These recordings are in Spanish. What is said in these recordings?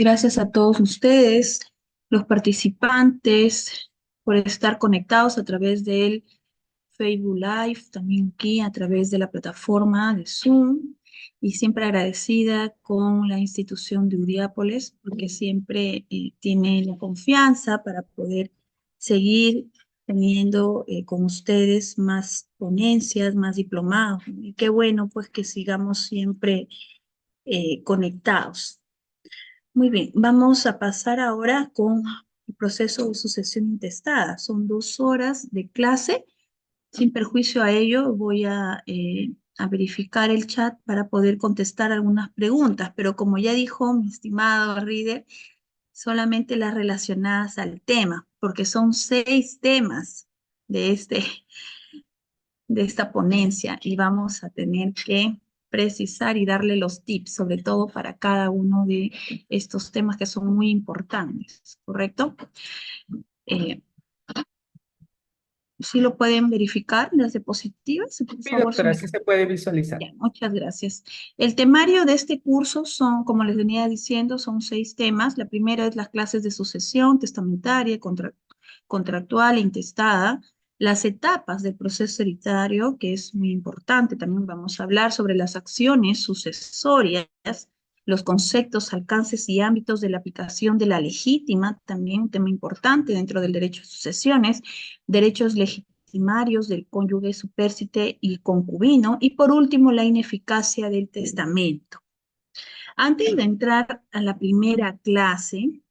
Gracias a todos ustedes, los participantes, por estar conectados a través del Facebook Live, también aquí a través de la plataforma de Zoom, y siempre agradecida con la institución de Uriápolis, porque siempre tiene la confianza para poder seguir teniendo con ustedes más ponencias, más diplomados. Y qué bueno pues que sigamos siempre conectados. Muy bien, vamos a pasar ahora con el proceso de sucesión intestada. Son 2 horas de clase. Sin perjuicio a ello, voy a verificar el chat para poder contestar algunas preguntas, pero como ya dijo mi estimado Reader, solamente las relacionadas al tema, porque son 6 temas de, de esta ponencia y vamos a tener que precisar y darle los tips, sobre todo para cada uno de estos temas que son muy importantes, ¿correcto? Eh, ¿Sí lo pueden verificar las diapositivas? Por Sí, favor, si doctora, me... sí se puede visualizar. Ya, muchas gracias. El temario de este curso son, como les venía diciendo, son 6 temas. La primera es las clases de sucesión testamentaria, contractual e intestada. Las etapas del proceso hereditario, que es muy importante. También vamos a hablar sobre las acciones sucesorias, los conceptos, alcances y ámbitos de la aplicación de la legítima, también un tema importante dentro del derecho de sucesiones, derechos legitimarios del cónyuge supérsite y concubino, y por último, la ineficacia del testamento. Antes de entrar a la primera clase,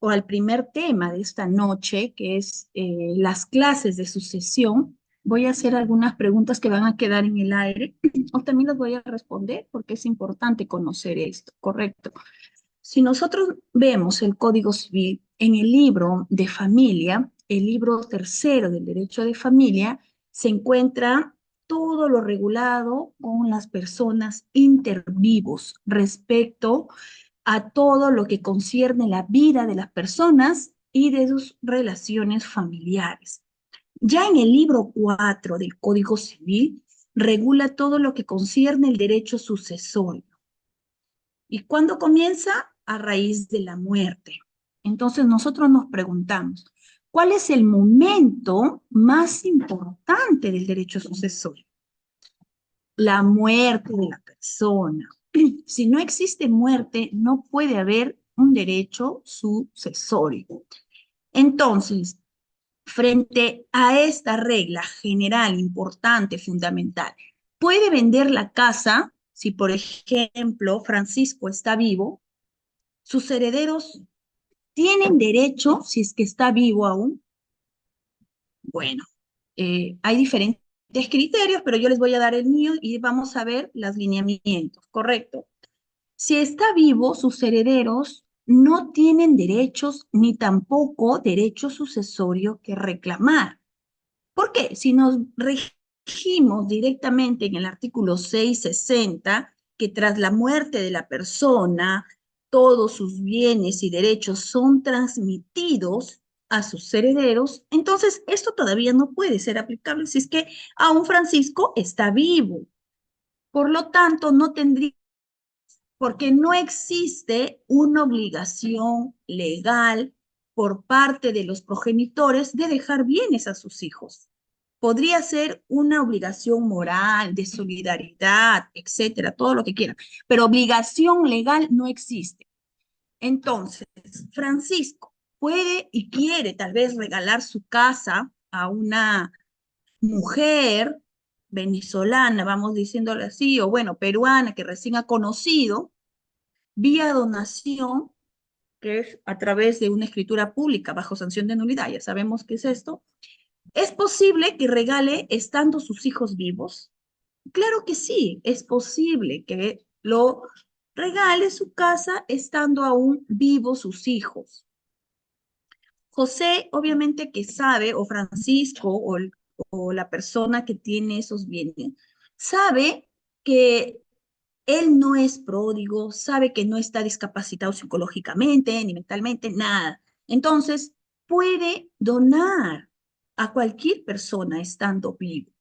o al primer tema de esta noche, que es las clases de sucesión, voy a hacer algunas preguntas que van a quedar en el aire, o también las voy a responder porque es importante conocer esto, ¿correcto? Si nosotros vemos el Código Civil en el libro de familia, el libro tercero del derecho de familia, se encuentra todo lo regulado con las personas intervivos respecto a todo lo que concierne la vida de las personas y de sus relaciones familiares. Ya en el libro 4 del Código Civil regula todo lo que concierne el derecho sucesorio. ¿Y cuándo comienza? A raíz de la muerte. Entonces nosotros nos preguntamos, ¿cuál es el momento más importante del derecho sucesorio? La muerte de la persona. Si no existe muerte, no puede haber un derecho sucesorio. Entonces, frente a esta regla general, importante, fundamental, puede vender la casa si, por ejemplo, Francisco está vivo, sus herederos tienen derecho, si es que está vivo aún. Bueno, hay diferentes criterios, pero yo les voy a dar el mío y vamos a ver los lineamientos, ¿correcto? Si está vivo, sus herederos no tienen derechos ni tampoco derecho sucesorio que reclamar. ¿Por qué? Si nos regimos directamente en el artículo 660, que tras la muerte de la persona, todos sus bienes y derechos son transmitidos a sus herederos, entonces esto todavía no puede ser aplicable si es que aún Francisco está vivo. Por lo tanto, no tendría, porque no existe una obligación legal por parte de los progenitores de dejar bienes a sus hijos. Podría ser una obligación moral, de solidaridad, etcétera, todo lo que quieran, pero obligación legal no existe. Entonces, Francisco puede y quiere tal vez regalar su casa a una mujer venezolana, vamos diciéndolo así, o bueno, peruana que recién ha conocido, vía donación, que es a través de una escritura pública bajo sanción de nulidad, ya sabemos qué es esto. ¿Es posible que regale estando sus hijos vivos? Claro que sí, es posible que lo regale su casa estando aún vivos sus hijos. José, obviamente que sabe, o Francisco, o la persona que tiene esos bienes, sabe que él no es pródigo, sabe que no está discapacitado psicológicamente, ni mentalmente, nada. Entonces, puede donar a cualquier persona estando vivo.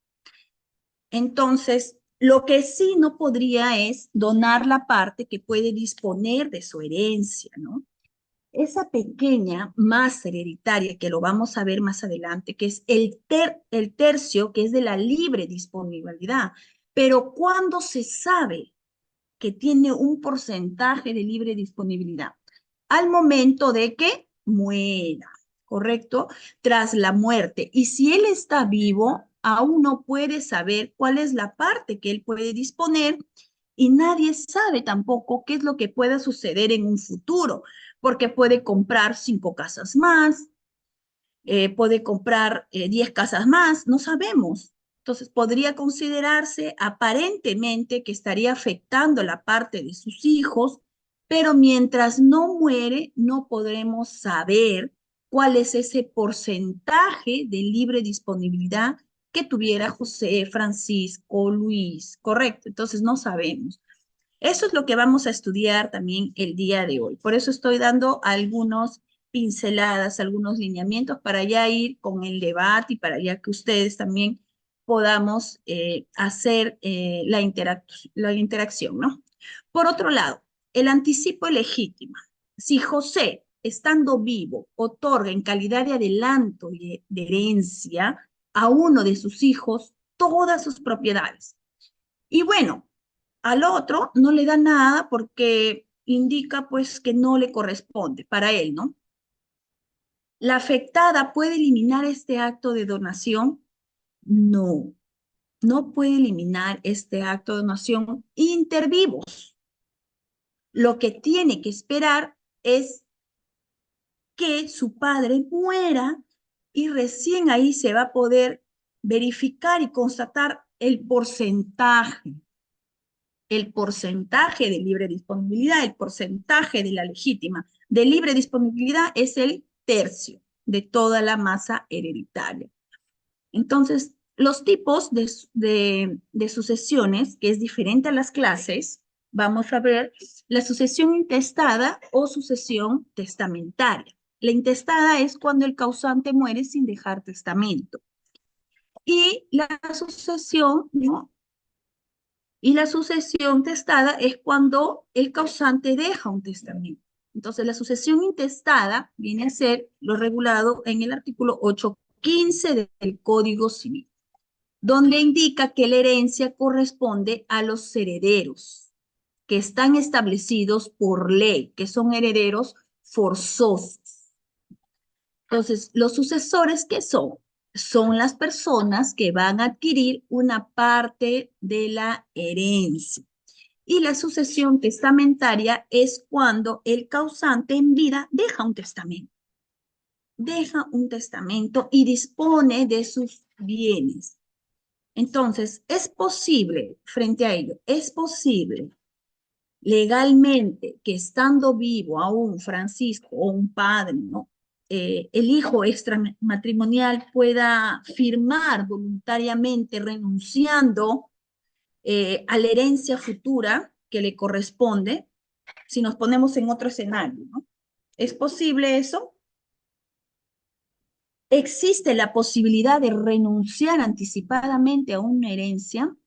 Entonces, Lo que sí no podría es donar la parte que puede disponer de su herencia, ¿no? Esa pequeña masa hereditaria, que lo vamos a ver más adelante, que es el tercio, que es de la libre disponibilidad. Pero cuando se sabe que tiene un porcentaje de libre disponibilidad, al momento de que muera, ¿correcto? Tras la muerte. Y si él está vivo, aún no puede saber cuál es la parte que él puede disponer y nadie sabe tampoco qué es lo que pueda suceder en un futuro, porque puede comprar 5 casas más, puede comprar 10 casas más, no sabemos. Entonces, podría considerarse aparentemente que estaría afectando la parte de sus hijos, pero mientras no muere, no podremos saber cuál es ese porcentaje de libre disponibilidad que tuviera José, Francisco, Luis, ¿correcto? Entonces, no sabemos. Eso es lo que vamos a estudiar también el día de hoy. Por eso estoy dando algunos pinceladas, algunos lineamientos para ya ir con el debate y para ya que ustedes también podamos hacer la interacción, ¿no? Por otro lado, el anticipo legítimo. Si José, estando vivo, otorga en calidad de adelanto y de herencia a uno de sus hijos todas sus propiedades. Y bueno, al otro no le da nada porque indica pues que no le corresponde para él, ¿no? ¿La afectada puede eliminar este acto de donación? No, no puede eliminar este acto de donación inter vivos. Lo que tiene que esperar es que su padre muera y recién ahí se va a poder verificar y constatar el porcentaje de libre disponibilidad, el porcentaje de la legítima de libre disponibilidad es el tercio de toda la masa hereditaria. Entonces, los tipos de sucesiones, que es diferente a las clases, vamos a ver la sucesión intestada o sucesión testamentaria. La intestada es cuando el causante muere sin dejar testamento. Y la sucesión, ¿no? Y la sucesión testada es cuando el causante deja un testamento. Entonces, la sucesión intestada viene a ser lo regulado en el artículo 815 del Código Civil, donde indica que la herencia corresponde a los herederos que están establecidos por ley, que son herederos forzosos. Entonces, los sucesores, ¿qué son? Son las personas que van a adquirir una parte de la herencia. Y la sucesión testamentaria es cuando el causante en vida deja un testamento y dispone de sus bienes. Entonces, es posible, frente a ello, es posible legalmente que estando vivo aún Francisco o un padre, ¿no? El hijo extramatrimonial pueda firmar voluntariamente renunciando a la herencia futura que le corresponde, si nos ponemos en otro escenario, ¿no? ¿Es posible eso? ¿Existe la posibilidad de renunciar anticipadamente a una herencia?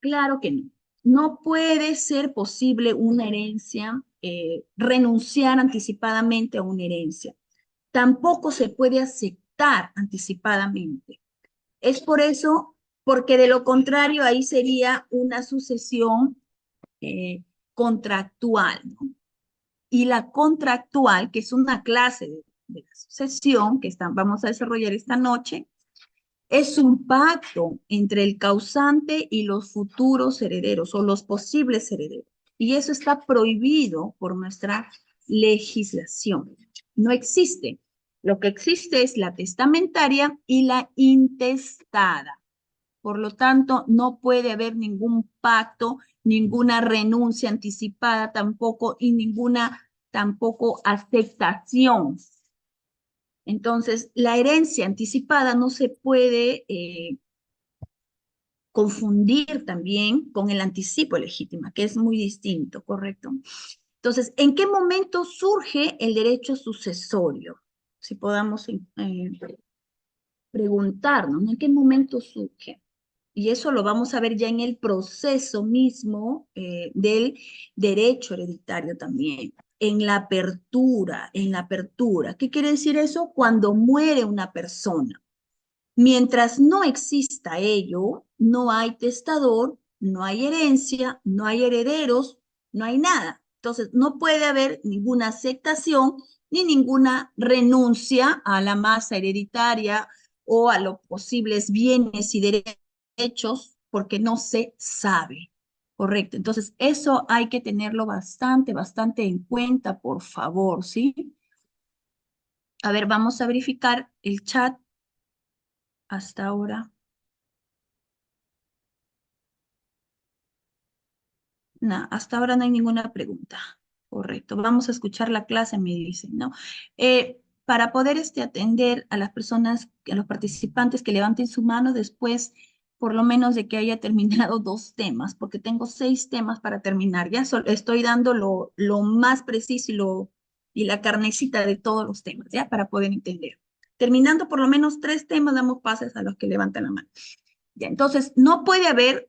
Claro que no. No puede ser posible una herencia, renunciar anticipadamente a una herencia. Tampoco se puede aceptar anticipadamente. Es por eso, porque de lo contrario ahí sería una sucesión contractual, ¿no? Y la contractual, que es una clase de la sucesión que vamos a desarrollar esta noche, es un pacto entre el causante y los futuros herederos o los posibles herederos. Y eso está prohibido por nuestra legislación. No existe. Lo que existe es la testamentaria y la intestada. Por lo tanto, no puede haber ningún pacto, ninguna renuncia anticipada tampoco y ninguna tampoco aceptación. Entonces, la herencia anticipada no se puede confundir también con el anticipo legítimo, que es muy distinto, ¿correcto? Entonces, ¿en qué momento surge el derecho sucesorio? Si podamos preguntarnos, ¿no? ¿En qué momento surge? y eso lo vamos a ver ya en el proceso mismo del derecho hereditario también, en la apertura, en la apertura. ¿Qué quiere decir eso? Cuando muere una persona. Mientras no exista ello, no hay testador, no hay herencia, no hay herederos, no hay nada. Entonces, no puede haber ninguna aceptación ni ninguna renuncia a la masa hereditaria o a los posibles bienes y derechos porque no se sabe. Correcto. Entonces, eso hay que tenerlo bastante, bastante en cuenta, por favor, ¿sí? A ver, vamos a verificar el chat hasta ahora. No, hasta ahora no hay ninguna pregunta. Correcto. Vamos a escuchar la clase, me dicen, ¿no? Para poder atender a las personas, a los participantes que levanten su mano después, por lo menos de que haya terminado 2 temas, porque tengo 6 temas para terminar. Ya estoy dando lo más preciso y la carnecita de todos los temas, ¿ya? Para poder entender. Terminando por lo menos 3 temas, damos pases a los que levantan la mano. Ya, entonces, no puede haber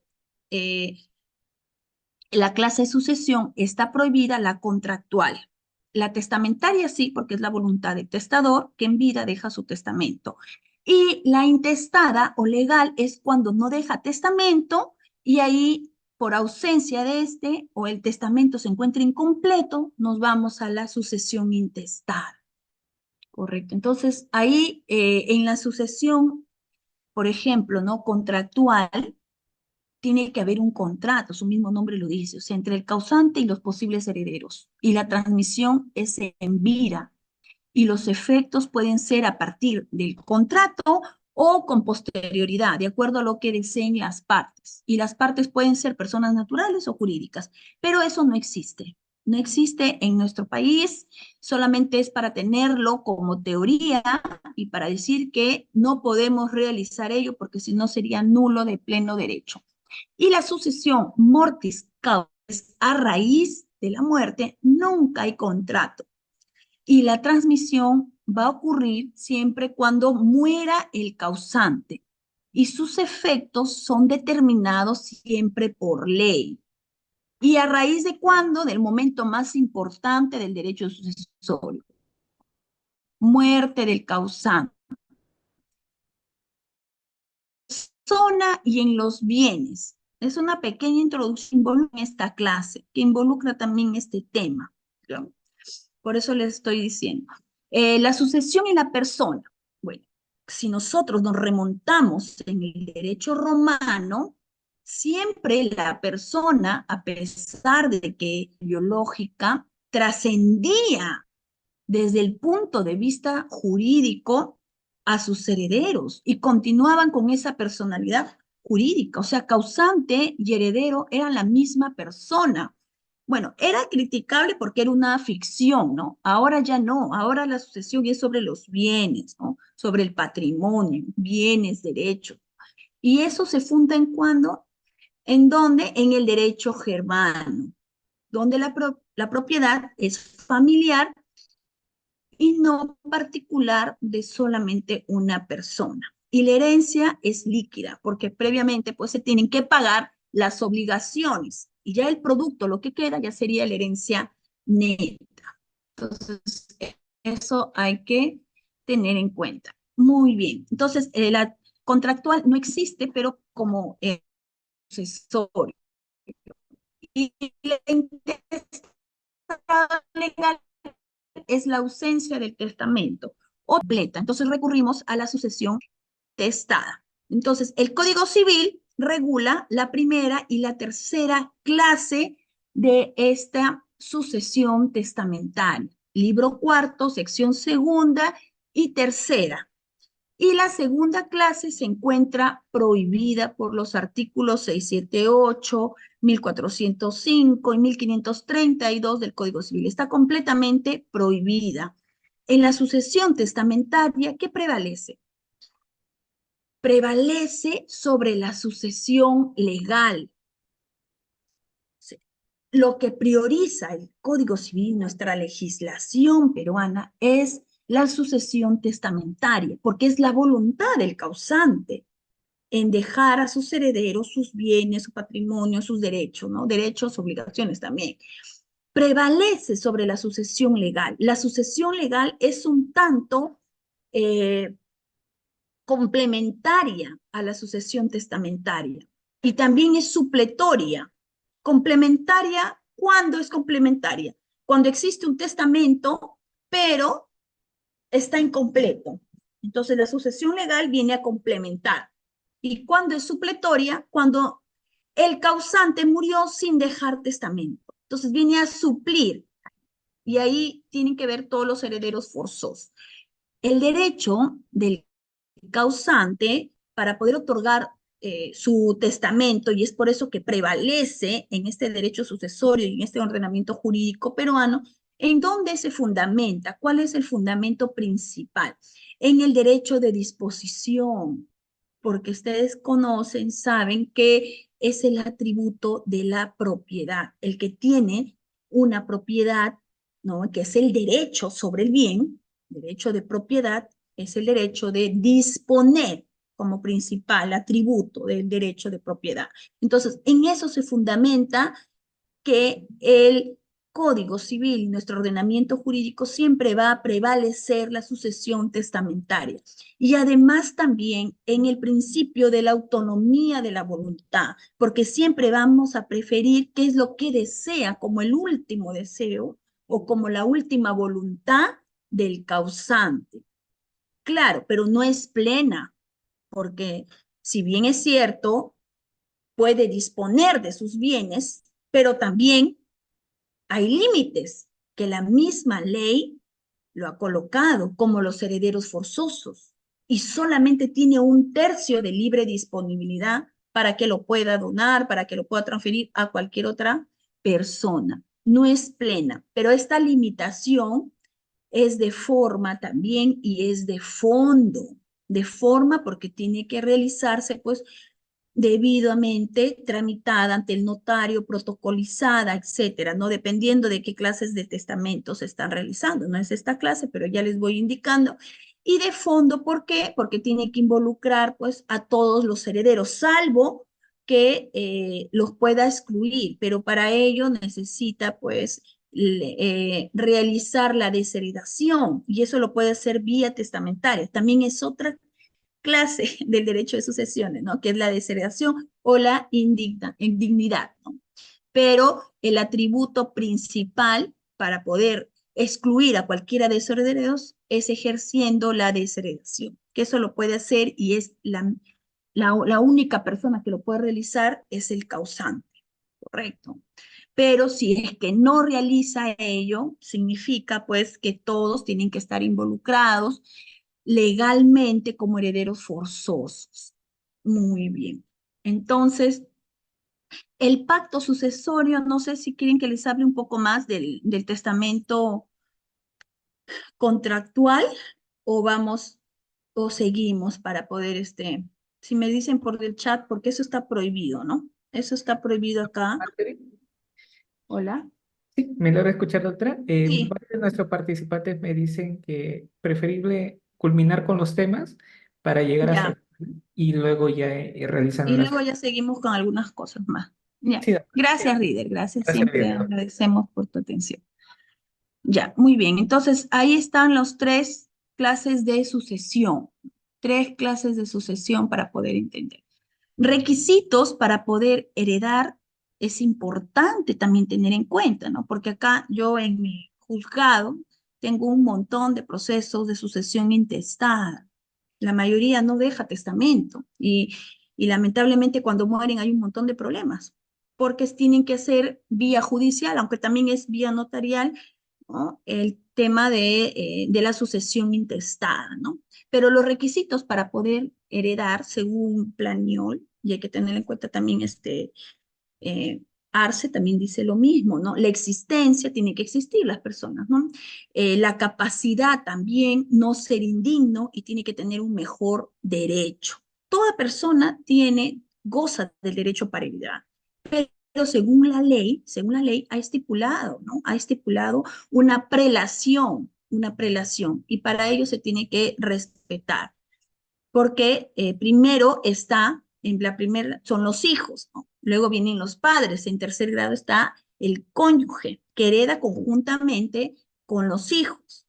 la clase de sucesión está prohibida la contractual. La testamentaria sí, porque es la voluntad del testador que en vida deja su testamento. Y la intestada o legal es cuando no deja testamento y ahí por ausencia de este o el testamento se encuentra incompleto, nos vamos a la sucesión intestada. Correcto. Entonces, ahí en la sucesión, por ejemplo, ¿no? Contractual, tiene que haber un contrato, su mismo nombre lo dice, o sea, entre el causante y los posibles herederos. Y la transmisión es en vida. Y los efectos pueden ser a partir del contrato o con posterioridad, de acuerdo a lo que deseen las partes. Y las partes pueden ser personas naturales o jurídicas, pero eso no existe. No existe en nuestro país, solamente es para tenerlo como teoría y para decir que no podemos realizar ello porque si no sería nulo de pleno derecho. Y la sucesión mortis causa a raíz de la muerte, nunca hay contrato. Y la transmisión va a ocurrir siempre cuando muera el causante. Y sus efectos son determinados siempre por ley. ¿Y a raíz de cuándo? Del momento más importante del derecho sucesorio. Muerte del causante. Zona y en los bienes. Es una pequeña introducción en esta clase que involucra también este tema. ¿No? Por eso les estoy diciendo. La sucesión y la persona. Bueno, si nosotros nos remontamos en el derecho romano, siempre la persona, a pesar de que biológica, trascendía desde el punto de vista jurídico a sus herederos y continuaban con esa personalidad jurídica, o sea, causante y heredero eran la misma persona. Bueno, era criticable porque era una ficción, ¿no? Ahora ya no, ahora la sucesión es sobre los bienes, ¿no? Sobre el patrimonio, bienes, derechos. Y eso se funda en cuándo, en dónde, en el derecho germano, donde la propiedad es familiar y no particular de solamente una persona. Y la herencia es líquida, porque previamente pues se tienen que pagar las obligaciones y ya el producto, lo que queda, ya sería la herencia neta. Entonces, eso hay que tener en cuenta. Muy bien. Entonces, la contractual no existe, pero como sucesorio. Y la legal es la ausencia del testamento o completa. Entonces recurrimos a la sucesión testada. Entonces, el Código Civil regula la primera y la tercera clase de esta sucesión testamentaria. Libro cuarto, sección segunda y tercera. Y la segunda clase se encuentra prohibida por los artículos 678, 1405 y 1532 del Código Civil. Está completamente prohibida. En la sucesión testamentaria, ¿qué prevalece? Prevalece sobre la sucesión legal. Lo que prioriza el Código Civil, nuestra legislación peruana, es la sucesión testamentaria, porque es la voluntad del causante. en dejar a sus herederos sus bienes, su patrimonio, sus derechos, ¿no? Derechos, obligaciones también. Prevalece sobre la sucesión legal. La sucesión legal es un tanto eh, complementaria a la sucesión testamentaria y también es supletoria. Complementaria, ¿cuándo es complementaria? Cuando existe un testamento, pero está incompleto. Entonces la sucesión legal viene a complementar. ¿Y cuándo es supletoria? Cuando el causante murió sin dejar testamento. Entonces viene a suplir. Y ahí tienen que ver todos los herederos forzosos. El derecho del causante para poder otorgar su testamento, y es por eso que prevalece en este derecho sucesorio y en este ordenamiento jurídico peruano, ¿en dónde se fundamenta? ¿Cuál es el fundamento principal? En el derecho de disposición, porque ustedes conocen, saben que es el atributo de la propiedad, el que tiene una propiedad, ¿no? Que es el derecho sobre el bien, derecho de propiedad, es el derecho de disponer como principal atributo del derecho de propiedad. Entonces, en eso se fundamenta que el Código Civil, nuestro ordenamiento jurídico, siempre va a prevalecer la sucesión testamentaria. Y además también en el principio de la autonomía de la voluntad, porque siempre vamos a preferir qué es lo que desea como el último deseo o como la última voluntad del causante. Claro, pero no es plena, porque si bien es cierto, puede disponer de sus bienes, pero también hay límites que la misma ley lo ha colocado, como los herederos forzosos, y solamente tiene un tercio de libre disponibilidad para que lo pueda donar, para que lo pueda transferir a cualquier otra persona. No es plena, pero esta limitación es de forma también y es de fondo. De forma porque tiene que realizarse pues debidamente tramitada ante el notario, protocolizada, etcétera, ¿no? Dependiendo de qué clases de testamentos se están realizando. No es esta clase, pero ya les voy indicando. Y de fondo, ¿por qué? Porque tiene que involucrar pues a todos los herederos, salvo que los pueda excluir, pero para ello necesita pues realizar la desheredación y eso lo puede hacer vía testamentaria. También es otra clase del derecho de sucesiones, ¿no? Que es la desheredación o la indignidad, ¿no? Pero el atributo principal para poder excluir a cualquiera de esos herederos es ejerciendo la desheredación, que eso lo puede hacer y es la única persona que lo puede realizar es el causante, ¿correcto? Pero si es que no realiza ello, significa pues que todos tienen que estar involucrados legalmente como herederos forzosos. Muy bien. Entonces, el pacto sucesorio, no sé si quieren que les hable un poco más del testamento contractual o vamos o seguimos para poder, si me dicen por el chat, porque eso está prohibido, ¿no? Eso está prohibido acá. Marjorie. Hola. Sí, me logra escuchar, doctora. Sí, Varios de nuestros participantes me dicen que preferible culminar con los temas para llegar hasta ya. el final y luego ya realizan Y las... luego ya seguimos con algunas cosas más. Ya. Sí, doctora. Gracias, Rider. Gracias. Gracias, Siempre Diego. agradecemos por tu atención. Ya, muy bien. Entonces, ahí están los tres clases de sucesión. Tres clases de sucesión para poder entender. Requisitos para poder heredar es importante también tener en cuenta, ¿no? Porque acá yo en mi juzgado tengo un montón de procesos de sucesión intestada. La mayoría no deja testamento y lamentablemente cuando mueren hay un montón de problemas porque tienen que ser vía judicial, aunque también es vía notarial, ¿no? El tema de la sucesión intestada, ¿no? Pero los requisitos para poder heredar según Planiol, y hay que tener en cuenta también eh, Arce también dice lo mismo, ¿no? La existencia, tiene que existir las personas, ¿no? La capacidad también, no ser indigno y tiene que tener un mejor derecho. Toda persona goza del derecho para heredar, pero según la ley ha estipulado, ¿no? Ha estipulado una prelación, y para ello se tiene que respetar porque primero está En la primera son los hijos, ¿no? Luego vienen los padres. En tercer grado está el cónyuge, que hereda conjuntamente con los hijos,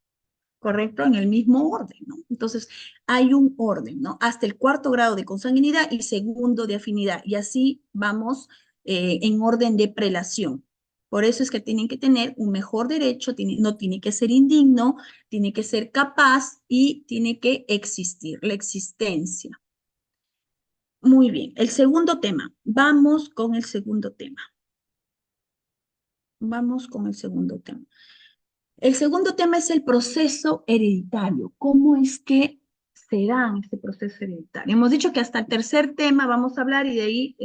¿correcto? En el mismo orden, ¿no? Entonces, hay un orden, ¿no? Hasta el cuarto grado de consanguinidad y segundo de afinidad. Y así vamos en orden de prelación. Por eso es que tienen que tener un mejor derecho, no tiene que ser indigno, tiene que ser capaz y tiene que existir, la existencia. Muy bien, el segundo tema. Vamos con el segundo tema. Vamos con el segundo tema. El segundo tema es el proceso hereditario. ¿Cómo es que se da este proceso hereditario? Hemos dicho que hasta el tercer tema vamos a hablar y de ahí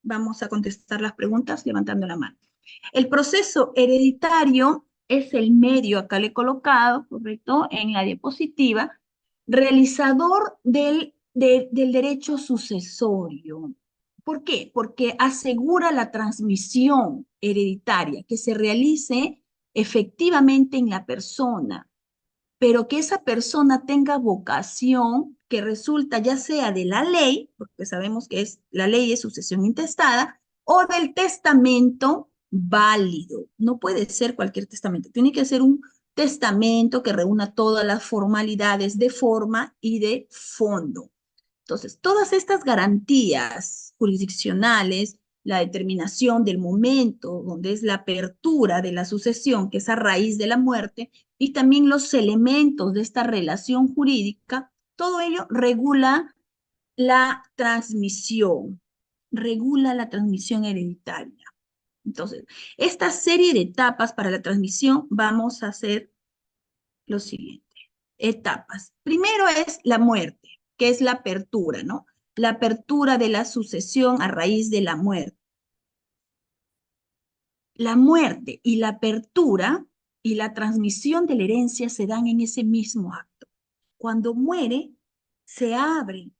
vamos a contestar las preguntas levantando la mano. El proceso hereditario es el medio, acá le he colocado, correcto, en la diapositiva, realizador del derecho sucesorio. ¿Por qué? Porque asegura la transmisión hereditaria que se realice efectivamente en la persona, pero que esa persona tenga vocación que resulta ya sea de la ley, porque sabemos que es la ley de sucesión intestada, o del testamento válido. No puede ser cualquier testamento, tiene que ser un testamento que reúna todas las formalidades de forma y de fondo. Entonces, todas estas garantías jurisdiccionales, la determinación del momento donde es la apertura de la sucesión, que es a raíz de la muerte, y también los elementos de esta relación jurídica, todo ello regula la transmisión hereditaria. Entonces, esta serie de etapas para la transmisión vamos a hacer lo siguiente. Etapas. Primero es la muerte, que es la apertura, ¿no? La apertura de la sucesión a raíz de la muerte. La muerte y la apertura y la transmisión de la herencia se dan en ese mismo acto. Cuando muere, se abre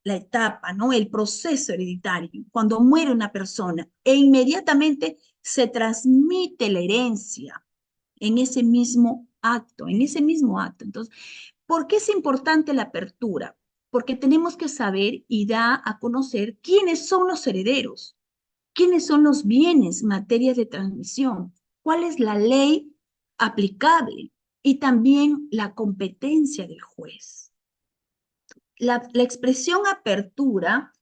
la etapa, ¿no? El proceso hereditario. Cuando muere una persona e inmediatamente se transmite la herencia en ese mismo acto, en ese mismo acto. Entonces, ¿por qué es importante la apertura? Porque tenemos que saber y dar a conocer quiénes son los herederos, quiénes son los bienes, materias de transmisión, cuál es la ley aplicable y también la competencia del juez. La expresión apertura,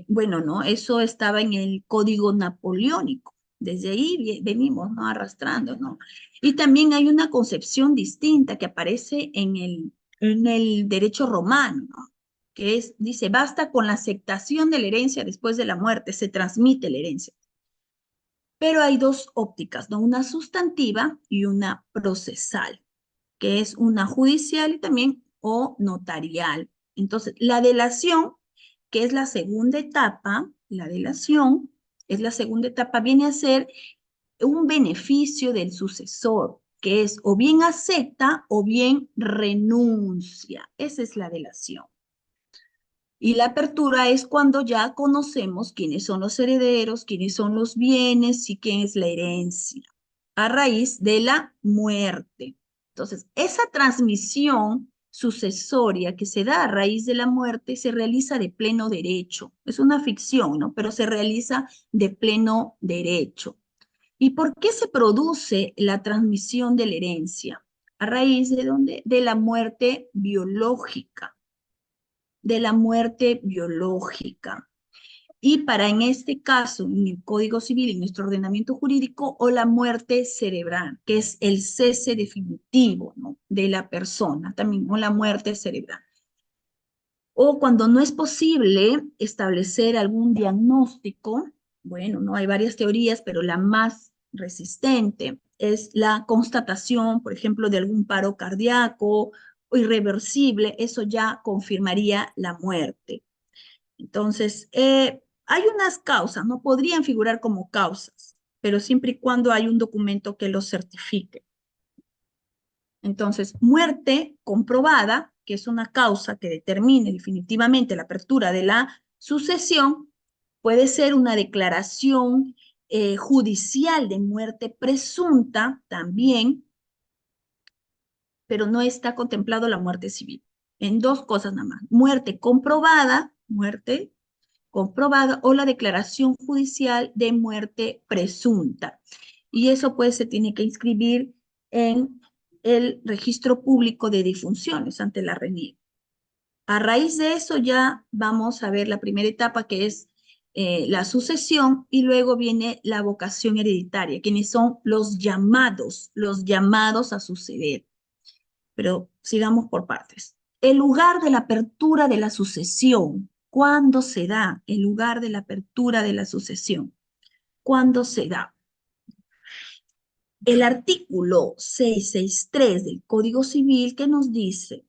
bueno, ¿no? Eso estaba en el Código Napoleónico. Desde ahí venimos, ¿no? Arrastrando, ¿no? Y también hay una concepción distinta que aparece en el derecho romano, ¿no? Que es, dice, basta con la aceptación de la herencia después de la muerte, se transmite la herencia. Pero hay dos ópticas, ¿no? Una sustantiva y una procesal, que es una judicial y también o notarial. Entonces, la delación, que es la segunda etapa, la delación es la segunda etapa, viene a ser un beneficio del sucesor, que es o bien acepta o bien renuncia. Esa es la delación. Y la apertura es cuando ya conocemos quiénes son los herederos, quiénes son los bienes y quién es la herencia, a raíz de la muerte. Entonces, esa transmisión sucesoria que se da a raíz de la muerte se realiza de pleno derecho. Es una ficción, ¿no? Pero se realiza de pleno derecho. ¿Y por qué se produce la transmisión de la herencia? ¿A raíz de dónde? De la muerte biológica, de la muerte biológica. Y para en este caso, en el Código Civil, en nuestro ordenamiento jurídico, o la muerte cerebral, que es el cese definitivo, ¿no? De la persona, también, o la muerte cerebral. O cuando no es posible establecer algún diagnóstico, bueno, no hay varias teorías, pero la más resistente es la constatación, por ejemplo, de algún paro cardíaco o irreversible, eso ya confirmaría la muerte. Entonces, hay unas causas, no podrían figurar como causas, pero siempre y cuando hay un documento que lo certifique. Entonces, muerte comprobada, que es una causa que determine definitivamente la apertura de la sucesión, puede ser una declaración judicial de muerte presunta también, pero no está contemplado la muerte civil. En dos cosas nada más. Muerte comprobada, muerte, comprobada o la declaración judicial de muerte presunta. Y eso pues se tiene que inscribir en el registro público de difunciones ante la RENIEC. A raíz de eso ya vamos a ver la primera etapa que es la sucesión y luego viene la vocación hereditaria, quienes son los llamados a suceder. Pero sigamos por partes. El lugar de la apertura de la sucesión, ¿cuándo se da? El lugar de la apertura de la sucesión, ¿cuándo se da? El artículo 663 del Código Civil que nos dice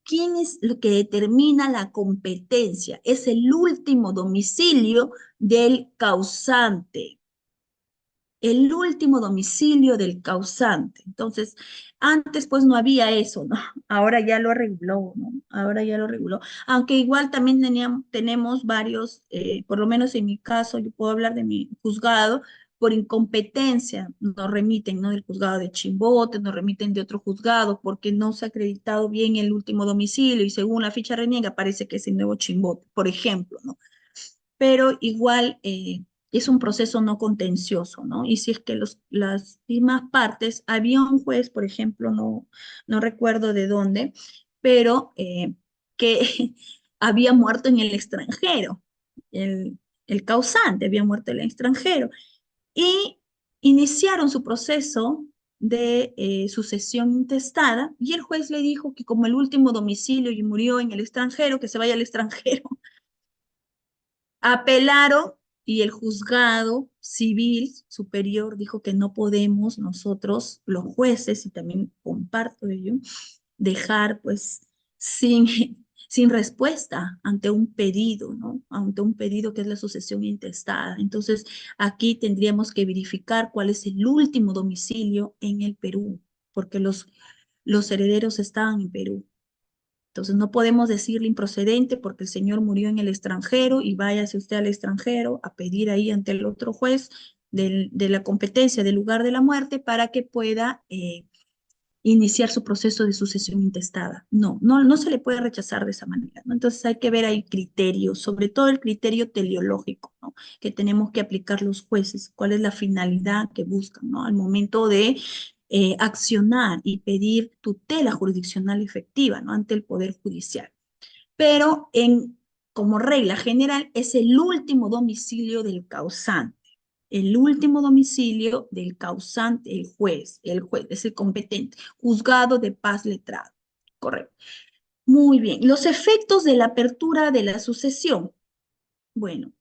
quién es lo que determina la competencia. Es el último domicilio del causante. El último domicilio del causante. Entonces, antes pues no había eso, ¿no? Ahora ya lo reguló, ¿no? Ahora ya lo reguló. Aunque igual también tenemos varios, por lo menos en mi caso, yo puedo hablar de mi juzgado, por incompetencia nos remiten, ¿no? Del juzgado de Chimbote, nos remiten de otro juzgado porque no se ha acreditado bien el último domicilio y según la ficha reniega parece que es el nuevo Chimbote, por ejemplo, ¿no? Pero igual es un proceso no contencioso, ¿no? Y si es que las mismas partes, había un juez, por ejemplo, no recuerdo de dónde, pero que había muerto en el extranjero, el causante había muerto en el extranjero, y iniciaron su proceso de sucesión intestada, y el juez le dijo que como el último domicilio y murió en el extranjero, que se vaya al extranjero. Apelaron y el juzgado civil superior dijo que no podemos nosotros, los jueces, y también comparto ello, dejar pues sin, sin respuesta ante un pedido, ¿no? Ante un pedido que es la sucesión intestada. Entonces, aquí tendríamos que verificar cuál es el último domicilio en el Perú, porque los herederos estaban en Perú. Entonces no podemos decirle improcedente porque el señor murió en el extranjero y váyase usted al extranjero a pedir ahí ante el otro juez de la competencia del lugar de la muerte para que pueda iniciar su proceso de sucesión intestada. No se le puede rechazar de esa manera, ¿no? Entonces hay que ver ahí criterios, sobre todo el criterio teleológico, ¿no? Que tenemos que aplicar los jueces, cuál es la finalidad que buscan, ¿no? Al momento de accionar y pedir tutela jurisdiccional efectiva, ¿no? Ante el Poder Judicial. Pero como regla general es el último domicilio del causante. El último domicilio del causante, el juez es el competente, juzgado de paz letrado. Correcto. Muy bien. Los efectos de la apertura de la sucesión. Bueno,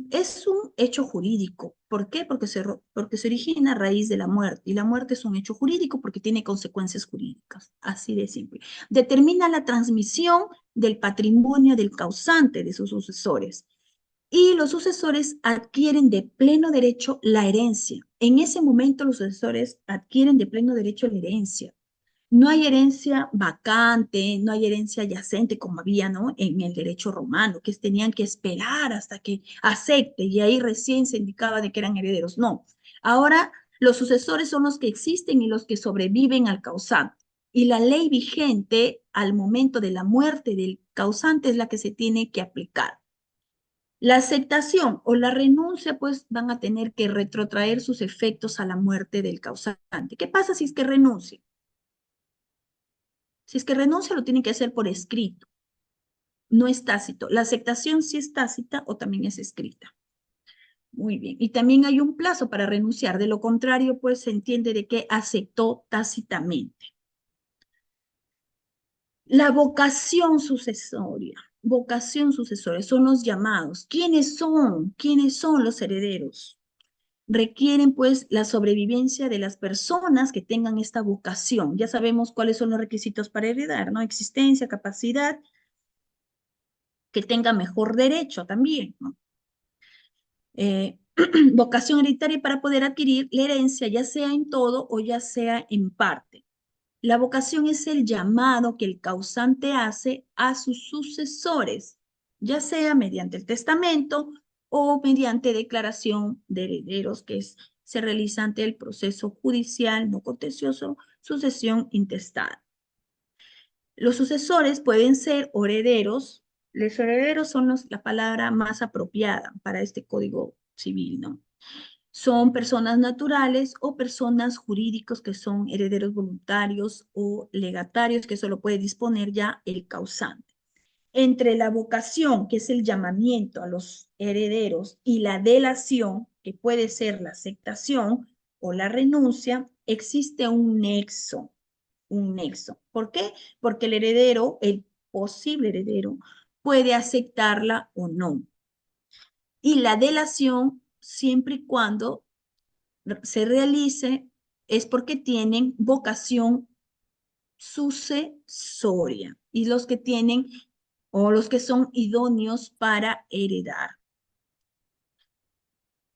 es un hecho jurídico. ¿Por qué? Porque se origina a raíz de la muerte. Y la muerte es un hecho jurídico porque tiene consecuencias jurídicas. Así de simple. Determina la transmisión del patrimonio del causante de sus sucesores. Y los sucesores adquieren de pleno derecho la herencia. En ese momento los sucesores adquieren de pleno derecho la herencia. No hay herencia vacante, no hay herencia yacente como había, ¿no? En el derecho romano, que tenían que esperar hasta que acepte y ahí recién se indicaba de que eran herederos. No, ahora los sucesores son los que existen y los que sobreviven al causante. Y la ley vigente al momento de la muerte del causante es la que se tiene que aplicar. La aceptación o la renuncia, pues van a tener que retrotraer sus efectos a la muerte del causante. ¿Qué pasa si es que renuncia? Si es que renuncia, lo tiene que hacer por escrito. No es tácito. La aceptación sí es tácita o también es escrita. Muy bien. Y también hay un plazo para renunciar. De lo contrario, pues se entiende de que aceptó tácitamente. La vocación sucesoria. Vocación sucesoria son los llamados. ¿Quiénes son? ¿Quiénes son los herederos? Requieren pues la sobrevivencia de las personas que tengan esta vocación. Ya sabemos cuáles son los requisitos para heredar, ¿no? Existencia, capacidad, que tenga mejor derecho también, ¿no? Vocación hereditaria para poder adquirir la herencia, ya sea en todo o ya sea en parte. La vocación es el llamado que el causante hace a sus sucesores, ya sea mediante el testamento o mediante declaración de herederos se realiza ante el proceso judicial no contencioso, sucesión intestada. Los sucesores pueden ser herederos Los herederos son la palabra más apropiada para este Código Civil, ¿no? Son personas naturales o personas jurídicos que son herederos voluntarios o legatarios, que solo puede disponer ya el causante. Entre la vocación, que es el llamamiento a los herederos, y la delación, que puede ser la aceptación o la renuncia, existe un nexo, un nexo. ¿Por qué? Porque el heredero, el posible heredero, puede aceptarla o no. Y la delación, siempre y cuando se realice, es porque tienen vocación sucesoria y los que tienen o los que son idóneos para heredar.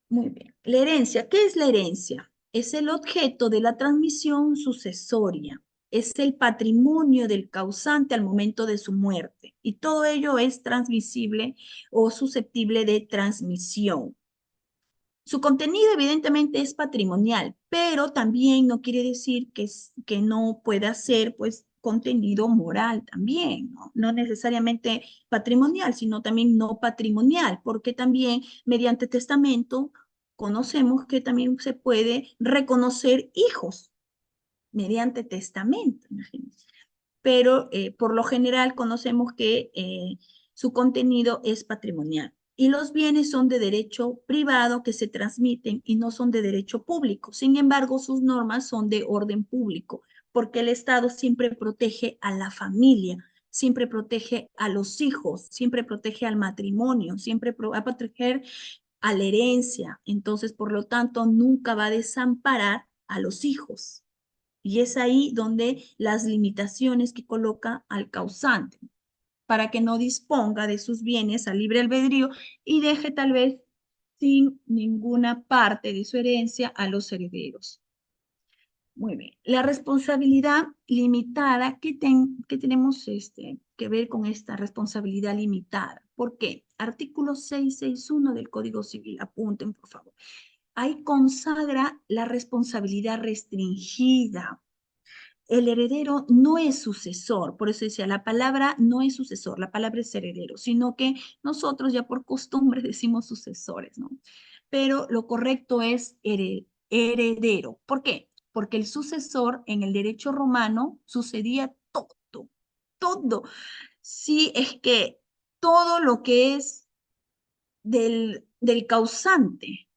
Muy bien. La herencia, ¿qué es la herencia? Es el objeto de la transmisión sucesoria. Es el patrimonio del causante al momento de su muerte. Y todo ello es transmisible o susceptible de transmisión. Su contenido evidentemente es patrimonial, pero también no quiere decir que no pueda ser pues contenido moral también, ¿no? No necesariamente patrimonial, sino también no patrimonial, porque también mediante testamento conocemos que también se puede reconocer hijos mediante testamento, imagínense. Pero por lo general conocemos que su contenido es patrimonial. Y los bienes son de derecho privado que se transmiten y no son de derecho público. Sin embargo, sus normas son de orden público, porque el Estado siempre protege a la familia, siempre protege a los hijos, siempre protege al matrimonio, siempre va a proteger a la herencia. Entonces, por lo tanto, nunca va a desamparar a los hijos. Y es ahí donde las limitaciones que coloca al causante, para que no disponga de sus bienes a libre albedrío y deje tal vez sin ninguna parte de su herencia a los herederos. Muy bien. La responsabilidad limitada, ¿qué tenemos que ver con esta responsabilidad limitada? ¿Por qué? Artículo 661 del Código Civil, apunten por favor. Ahí consagra la responsabilidad restringida. El heredero no es sucesor, por eso decía, la palabra no es sucesor, la palabra es heredero, sino que nosotros ya por costumbre decimos sucesores, ¿no? Pero lo correcto es heredero. ¿Por qué? Porque el sucesor en el derecho romano sucedía todo, todo. Sí, es que todo lo que es del causante,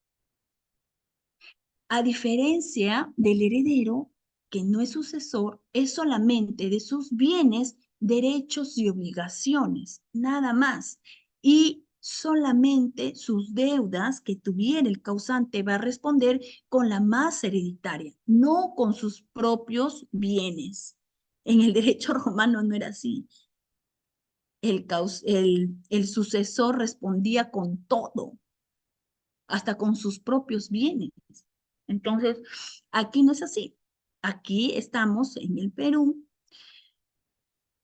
a diferencia del heredero, que no es sucesor, es solamente de sus bienes, derechos y obligaciones, nada más. Y solamente sus deudas que tuviera el causante va a responder con la masa hereditaria, no con sus propios bienes. En el derecho romano no era así. El sucesor respondía con todo, hasta con sus propios bienes. Entonces, aquí no es así. Aquí estamos en el Perú.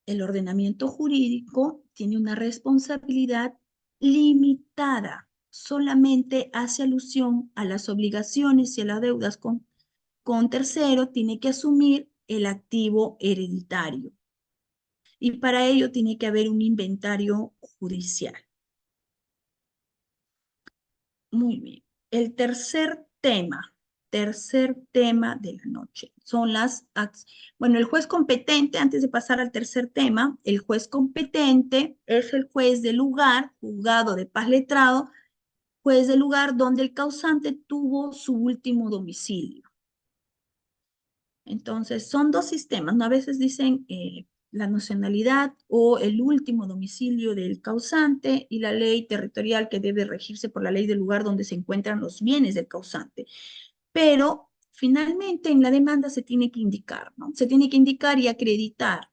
El ordenamiento jurídico tiene una responsabilidad limitada. Solamente hace alusión a las obligaciones y a las deudas con tercero, tiene que asumir el activo hereditario. Y para ello tiene que haber un inventario judicial. Muy bien. El tercer tema de la noche, son bueno, el juez competente, antes de pasar al tercer tema, el juez competente es el juez del lugar, juzgado de paz letrado, juez del lugar donde el causante tuvo su último domicilio. Entonces, son dos sistemas, ¿no? A veces dicen la nacionalidad o el último domicilio del causante y la ley territorial que debe regirse por la ley del lugar donde se encuentran los bienes del causante. Pero finalmente en la demanda se tiene que indicar, ¿no? Se tiene que indicar y acreditar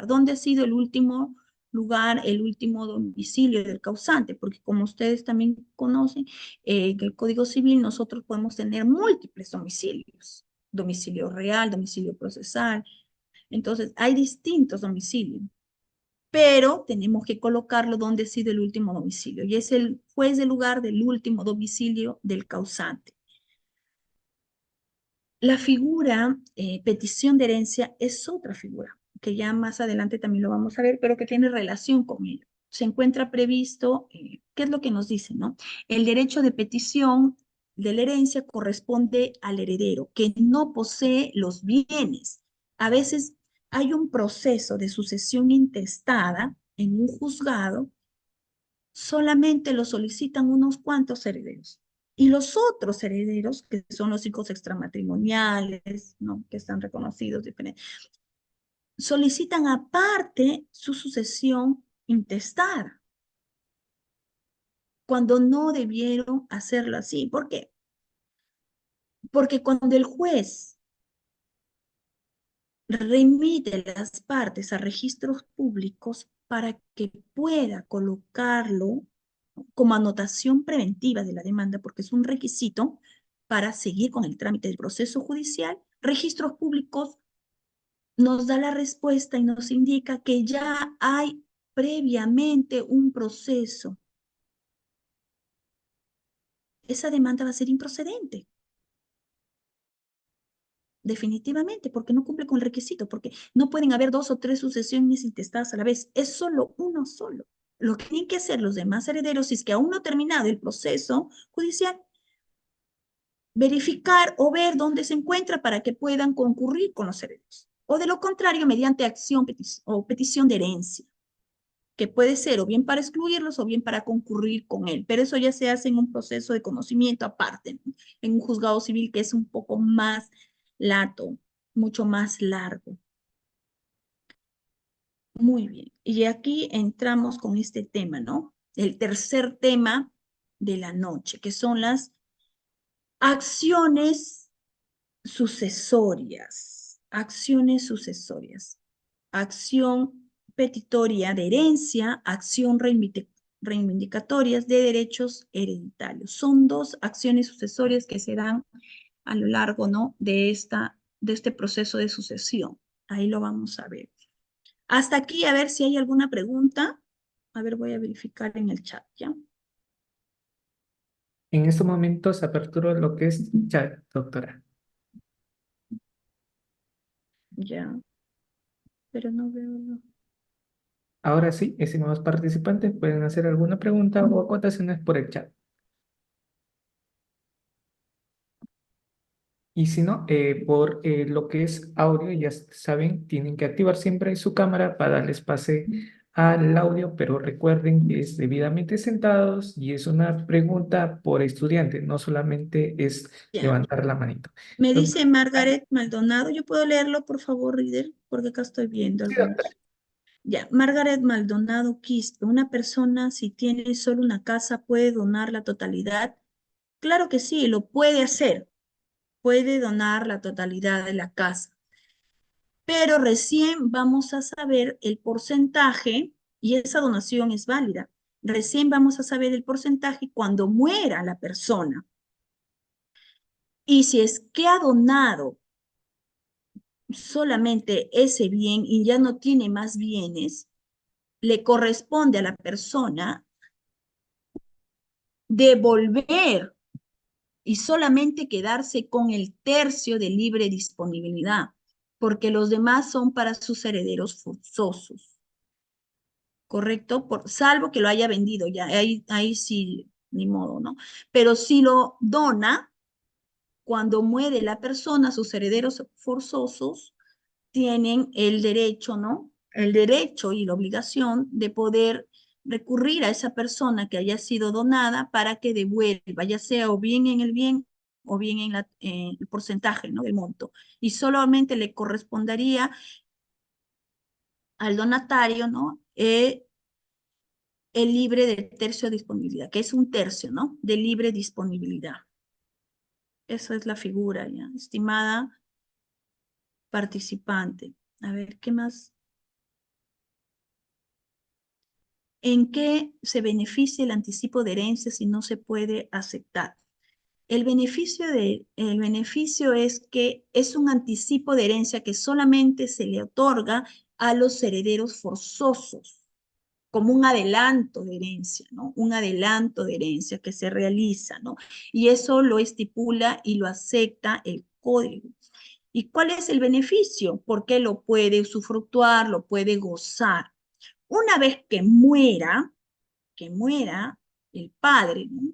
dónde ha sido el último lugar, el último domicilio del causante, porque como ustedes también conocen, que el Código Civil nosotros podemos tener múltiples domicilios, domicilio real, domicilio procesal, entonces hay distintos domicilios, pero tenemos que colocarlo donde ha sido el último domicilio, y es el juez del lugar del último domicilio del causante. La figura petición de herencia es otra figura, que ya más adelante también lo vamos a ver, pero que tiene relación con ello. se encuentra previsto, ¿qué es lo que nos dice, no? El derecho de petición de la herencia corresponde al heredero, que no posee los bienes. A veces hay un proceso de sucesión intestada en un juzgado, solamente lo solicitan unos cuantos herederos. Y los otros herederos, que son los hijos extramatrimoniales, ¿no? Que están reconocidos, solicitan aparte su sucesión intestada, cuando no debieron hacerlo así. ¿Por qué? Porque cuando el juez remite las partes a registros públicos para que pueda colocarlo como anotación preventiva de la demanda, porque es un requisito para seguir con el trámite del proceso judicial, registros públicos nos da la respuesta y nos indica que ya hay previamente un proceso. Esa demanda va a ser improcedente. Definitivamente, porque no cumple con el requisito, porque no pueden haber dos o tres sucesiones intestadas a la vez, es solo uno solo. Lo que tienen que hacer los demás herederos es que aún no ha terminado el proceso judicial, verificar o ver dónde se encuentra para que puedan concurrir con los herederos. O de lo contrario, mediante acción o petición de herencia, que puede ser o bien para excluirlos o bien para concurrir con él, pero eso ya se hace en un proceso de conocimiento aparte, ¿no? En un juzgado civil que es un poco más lato, mucho más largo. Muy bien, y aquí entramos con este tema, ¿no? El tercer tema de la noche, que son las acciones sucesorias. Acciones sucesorias. Acción petitoria de herencia, acción reivindicatorias de derechos hereditarios. Son dos acciones sucesorias que se dan a lo largo, ¿no? de este proceso de sucesión. Ahí lo vamos a ver. Hasta aquí, a ver si hay alguna pregunta. A ver, voy a verificar en el chat, ¿ya? En estos momentos aperturo lo que es chat, doctora. Ya, pero no veo. Ahora sí, estimados participantes, pueden hacer alguna pregunta o acotaciones por el chat. Y si no, por lo que es audio, ya saben, tienen que activar siempre su cámara para darles pase al audio, pero recuerden que es debidamente sentados y es una pregunta por estudiante, no solamente es Ya. levantar la manito. Me dice Doctora, Margaret Maldonado. ¿Yo puedo leerlo, por favor, Reader? Porque acá estoy viendo sí, doctora. algunos. Ya, Margaret Maldonado Quispe. Una persona, si tiene solo una casa, ¿puede donar la totalidad? Claro que sí, lo puede hacer. Puede donar la totalidad de la casa. Pero recién vamos a saber el porcentaje y esa donación es válida. Recién vamos a saber el porcentaje cuando muera la persona. Y si es que ha donado solamente ese bien y ya no tiene más bienes, le corresponde a la persona devolver y solamente quedarse con el tercio de libre disponibilidad, porque los demás son para sus herederos forzosos, ¿correcto? Salvo que lo haya vendido, ya ahí sí, ni modo, ¿no? Pero si lo dona, cuando muere la persona, sus herederos forzosos tienen el derecho, ¿no? El derecho y la obligación de poder recurrir a esa persona que haya sido donada para que devuelva, ya sea o bien en el bien o bien en el porcentaje, ¿no? Del monto. Y solamente le correspondería al donatario, ¿no? El libre de tercio de disponibilidad, que es un tercio, ¿no? De libre disponibilidad. Esa es la figura, ¿ya? Estimada participante. A ver, ¿qué más? ¿En qué se beneficia el anticipo de herencia si no se puede aceptar? El beneficio es que es un anticipo de herencia que solamente se le otorga a los herederos forzosos, como un adelanto de herencia, ¿no? Un adelanto de herencia que se realiza, ¿no? Y eso lo estipula y lo acepta el código. ¿Y cuál es el beneficio? Porque lo puede usufructuar, lo puede gozar. Una vez que muera el padre, ¿no?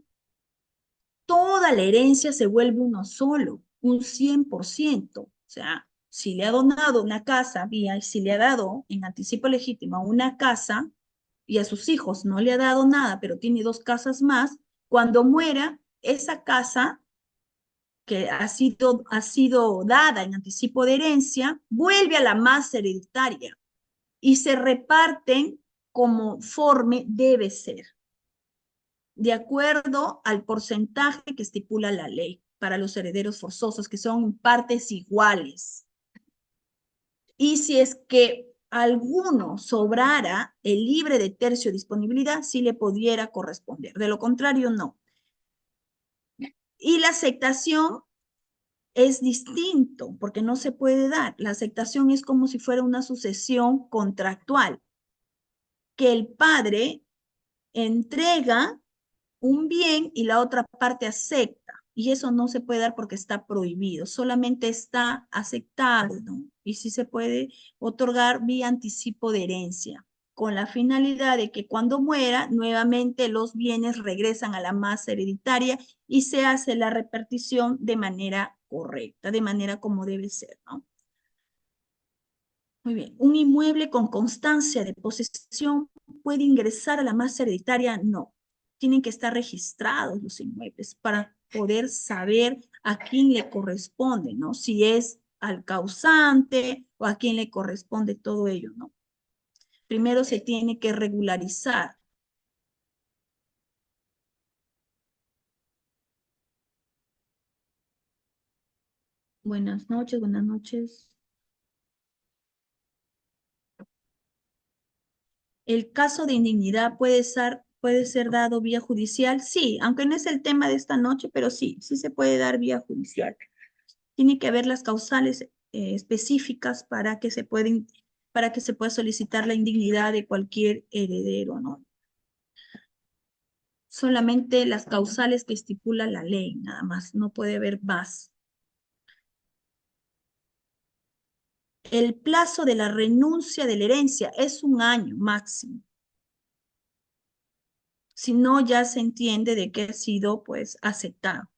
Toda la herencia se vuelve uno solo, un 100%. O sea, si le ha donado una casa, si le ha dado en anticipo legítimo una casa y a sus hijos no le ha dado nada, pero tiene 2 casas más, cuando muera, esa casa que ha sido dada en anticipo de herencia, vuelve a la masa hereditaria y se reparten como forme debe ser, de acuerdo al porcentaje que estipula la ley para los herederos forzosos, que son partes iguales. Y si es que alguno sobrara el libre de tercio disponibilidad, sí le pudiera corresponder. De lo contrario, no. Y la aceptación es distinto, porque no se puede dar. La aceptación es como si fuera una sucesión contractual, que el padre entrega un bien y la otra parte acepta. Y eso no se puede dar porque está prohibido, solamente está aceptado, ¿no? Y sí se puede otorgar vía anticipo de herencia, con la finalidad de que cuando muera, nuevamente los bienes regresan a la masa hereditaria y se hace la repartición de manera correcta, de manera como debe ser, ¿no? Muy bien. ¿Un inmueble con constancia de posesión puede ingresar a la masa hereditaria? No. Tienen que estar registrados los inmuebles para poder saber a quién le corresponde, ¿no? Si es al causante o a quién le corresponde todo ello, ¿no? Primero se tiene que regularizar. Buenas noches, buenas noches. ¿El caso de indignidad puede ser dado vía judicial? Sí, aunque no es el tema de esta noche, pero sí, sí se puede dar vía judicial. Tiene que haber las causales específicas para que se pueda solicitar la indignidad de cualquier heredero, ¿no? Solamente las causales que estipula la ley, nada más, no puede haber más. El plazo de la renuncia de la herencia es 1 año máximo. Si no, ya se entiende de que ha sido, pues, aceptado.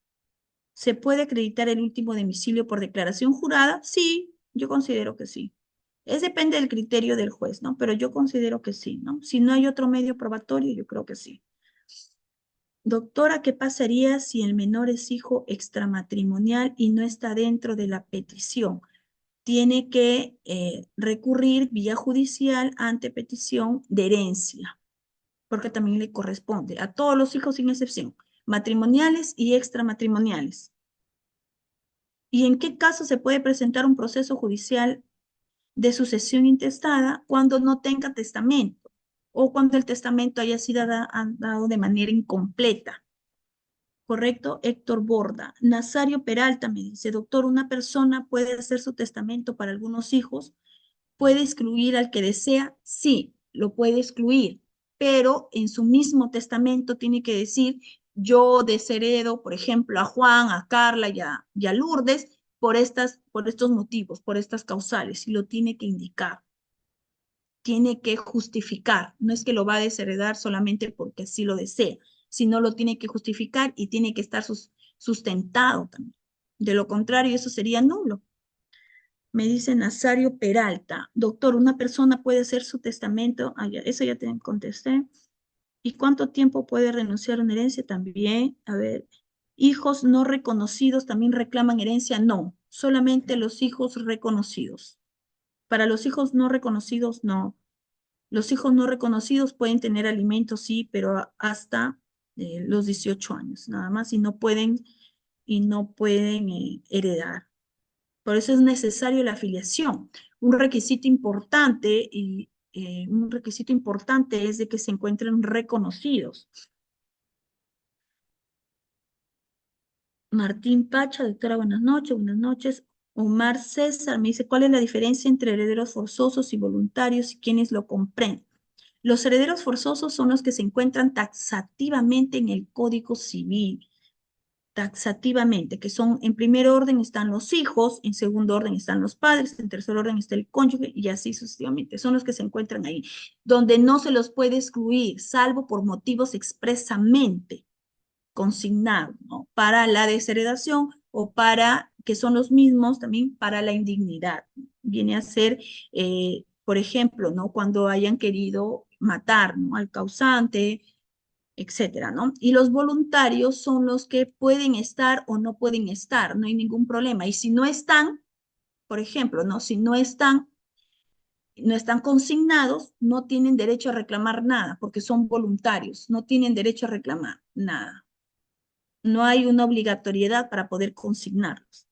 ¿Se puede acreditar el último domicilio por declaración jurada? Sí, yo considero que sí. Depende del criterio del juez, ¿no? Pero yo considero que sí, ¿no? Si no hay otro medio probatorio, yo creo que sí. Doctora, ¿qué pasaría si el menor es hijo extramatrimonial y no está dentro de la petición? Tiene que recurrir vía judicial ante petición de herencia, porque también le corresponde a todos los hijos sin excepción, matrimoniales y extramatrimoniales. ¿Y en qué caso se puede presentar un proceso judicial de sucesión intestada cuando no tenga testamento o cuando el testamento haya sido dado de manera incompleta? ¿Correcto? Héctor Borda. Nazario Peralta me dice, doctor, ¿una persona puede hacer su testamento para algunos hijos? ¿Puede excluir al que desea? Sí, lo puede excluir, pero en su mismo testamento tiene que decir, yo desheredo, por ejemplo, a Juan, a Carla y a Lourdes por estos motivos, por estas causales, y lo tiene que indicar, tiene que justificar, no es que lo va a desheredar solamente porque así lo desea, sino lo tiene que justificar y tiene que estar sustentado también. De lo contrario, eso sería nulo. Me dice Nazario Peralta, doctor, ¿una persona puede hacer su testamento? Eso ya te contesté. ¿Y cuánto tiempo puede renunciar a una herencia? También, a ver, hijos no reconocidos también reclaman herencia. No, solamente los hijos reconocidos. Para los hijos no reconocidos, no. Los hijos no reconocidos pueden tener alimentos, sí, pero hasta los 18 años, nada más, y no pueden heredar. Por eso es necesario la afiliación. Un requisito importante es de que se encuentren reconocidos. Martín Pacha, doctora, buenas noches, buenas noches. Omar César me dice, ¿cuál es la diferencia entre herederos forzosos y voluntarios y quiénes lo comprenden? Los herederos forzosos son los que se encuentran taxativamente en el Código Civil. taxativamente, que son, en primer orden están los hijos, en segundo orden están los padres, en tercer orden está el cónyuge y así sucesivamente. Son los que se encuentran ahí, donde no se los puede excluir, salvo por motivos expresamente consignados, ¿no? Para la desheredación o para, que son los mismos también para la indignidad. Viene a ser, por ejemplo, ¿no? Cuando hayan querido matar, ¿no? Al causante, etcétera, ¿no? Y los voluntarios son los que pueden estar o no pueden estar, no hay ningún problema. Y si no están, por ejemplo, ¿no? Si no están consignados, no tienen derecho a reclamar nada, porque son voluntarios, no tienen derecho a reclamar nada. No hay una obligatoriedad para poder consignarlos.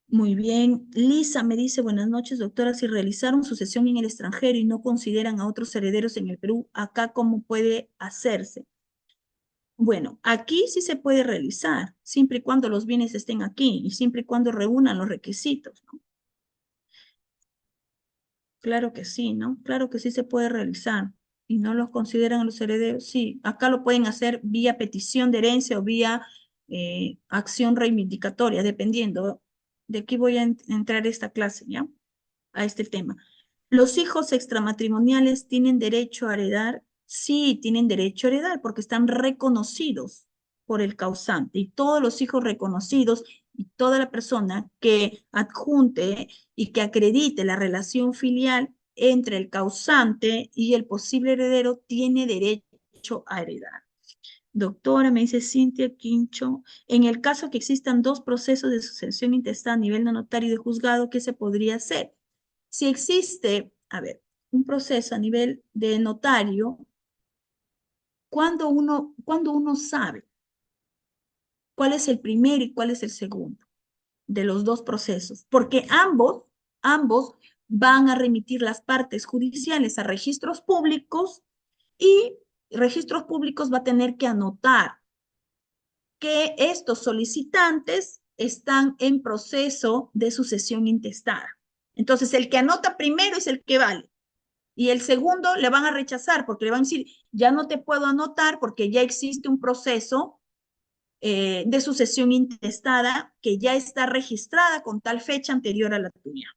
Muy bien. Lisa me dice, buenas noches, doctora. Si realizaron sucesión en el extranjero y no consideran a otros herederos en el Perú, ¿acá cómo puede hacerse? Bueno, aquí sí se puede realizar, siempre y cuando los bienes estén aquí y siempre y cuando reúnan los requisitos, ¿no? Claro que sí, ¿no? Claro que sí se puede realizar y no los consideran los herederos. Sí, acá lo pueden hacer vía petición de herencia o vía acción reivindicatoria, dependiendo. De aquí voy a entrar a esta clase, ¿ya? A este tema. ¿Los hijos extramatrimoniales tienen derecho a heredar? Sí, tienen derecho a heredar porque están reconocidos por el causante y todos los hijos reconocidos y toda la persona que adjunte y que acredite la relación filial entre el causante y el posible heredero tiene derecho a heredar. Doctora, me dice Cintia Quincho, en el caso que existan dos procesos de sucesión intestada a nivel de notario y de juzgado, ¿qué se podría hacer? Si existe, a ver, un proceso a nivel de notario, cuando uno sabe cuál es el primero y cuál es el segundo de los dos procesos, porque ambos van a remitir las partes judiciales a registros públicos y registros públicos va a tener que anotar que estos solicitantes están en proceso de sucesión intestada. Entonces, el que anota primero es el que vale. Y el segundo le van a rechazar porque le van a decir, ya no te puedo anotar porque ya existe un proceso de sucesión intestada que ya está registrada con tal fecha anterior a la tuya,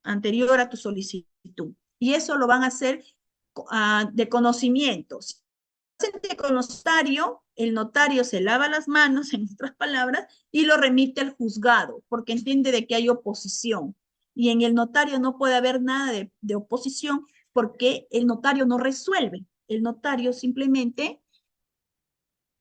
anterior a tu solicitud. Y eso lo van a hacer de conocimientos. Con notario, el notario se lava las manos, en otras palabras, y lo remite al juzgado, porque entiende de que hay oposición. Y en el notario no puede haber nada de oposición porque el notario no resuelve. El notario simplemente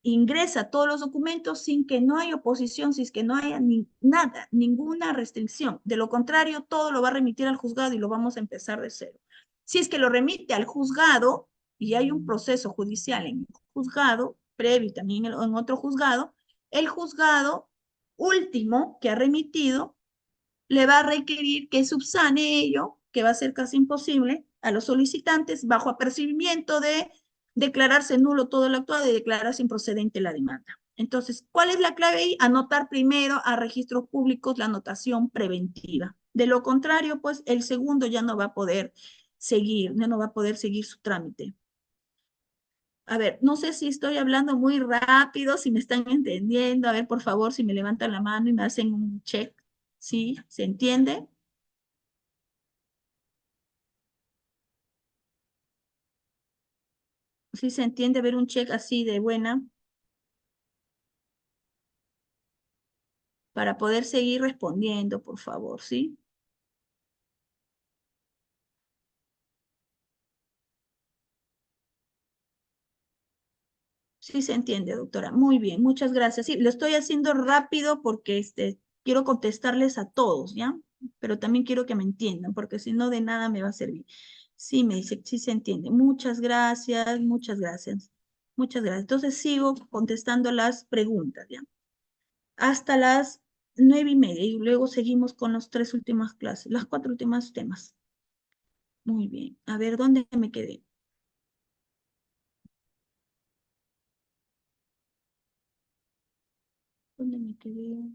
ingresa todos los documentos sin que no haya oposición, sin que no haya nada, ninguna restricción. De lo contrario, todo lo va a remitir al juzgado y lo vamos a empezar de cero. Si es que lo remite al juzgado y hay un proceso judicial en el juzgado, previo también en otro juzgado, el juzgado último que ha remitido le va a requerir que subsane ello, que va a ser casi imposible, a los solicitantes bajo apercibimiento de declararse nulo todo el actuado y declararse improcedente la demanda. Entonces, ¿cuál es la clave ahí? Anotar primero a registros públicos la anotación preventiva. De lo contrario, pues el segundo ya no va a poder seguir, ya no va a poder seguir su trámite. A ver, no sé si estoy hablando muy rápido, si me están entendiendo. A ver, por favor, si me levantan la mano y me hacen un check. ¿Sí? ¿Se entiende? ¿Sí se entiende ver un check así de buena para poder seguir respondiendo, por favor, ¿sí? Sí se entiende, doctora. Muy bien, muchas gracias. Sí, lo estoy haciendo rápido porque quiero contestarles a todos, ¿ya? Pero también quiero que me entiendan, porque si no, de nada me va a servir. Sí, me dice, sí se entiende. Muchas gracias, muchas gracias. Muchas gracias. Entonces sigo contestando las preguntas, ¿ya? Hasta las 9:30 y luego seguimos con las tres últimas clases, las cuatro últimas temas. Muy bien. A ver, ¿dónde me quedé? ¿Dónde me quedé?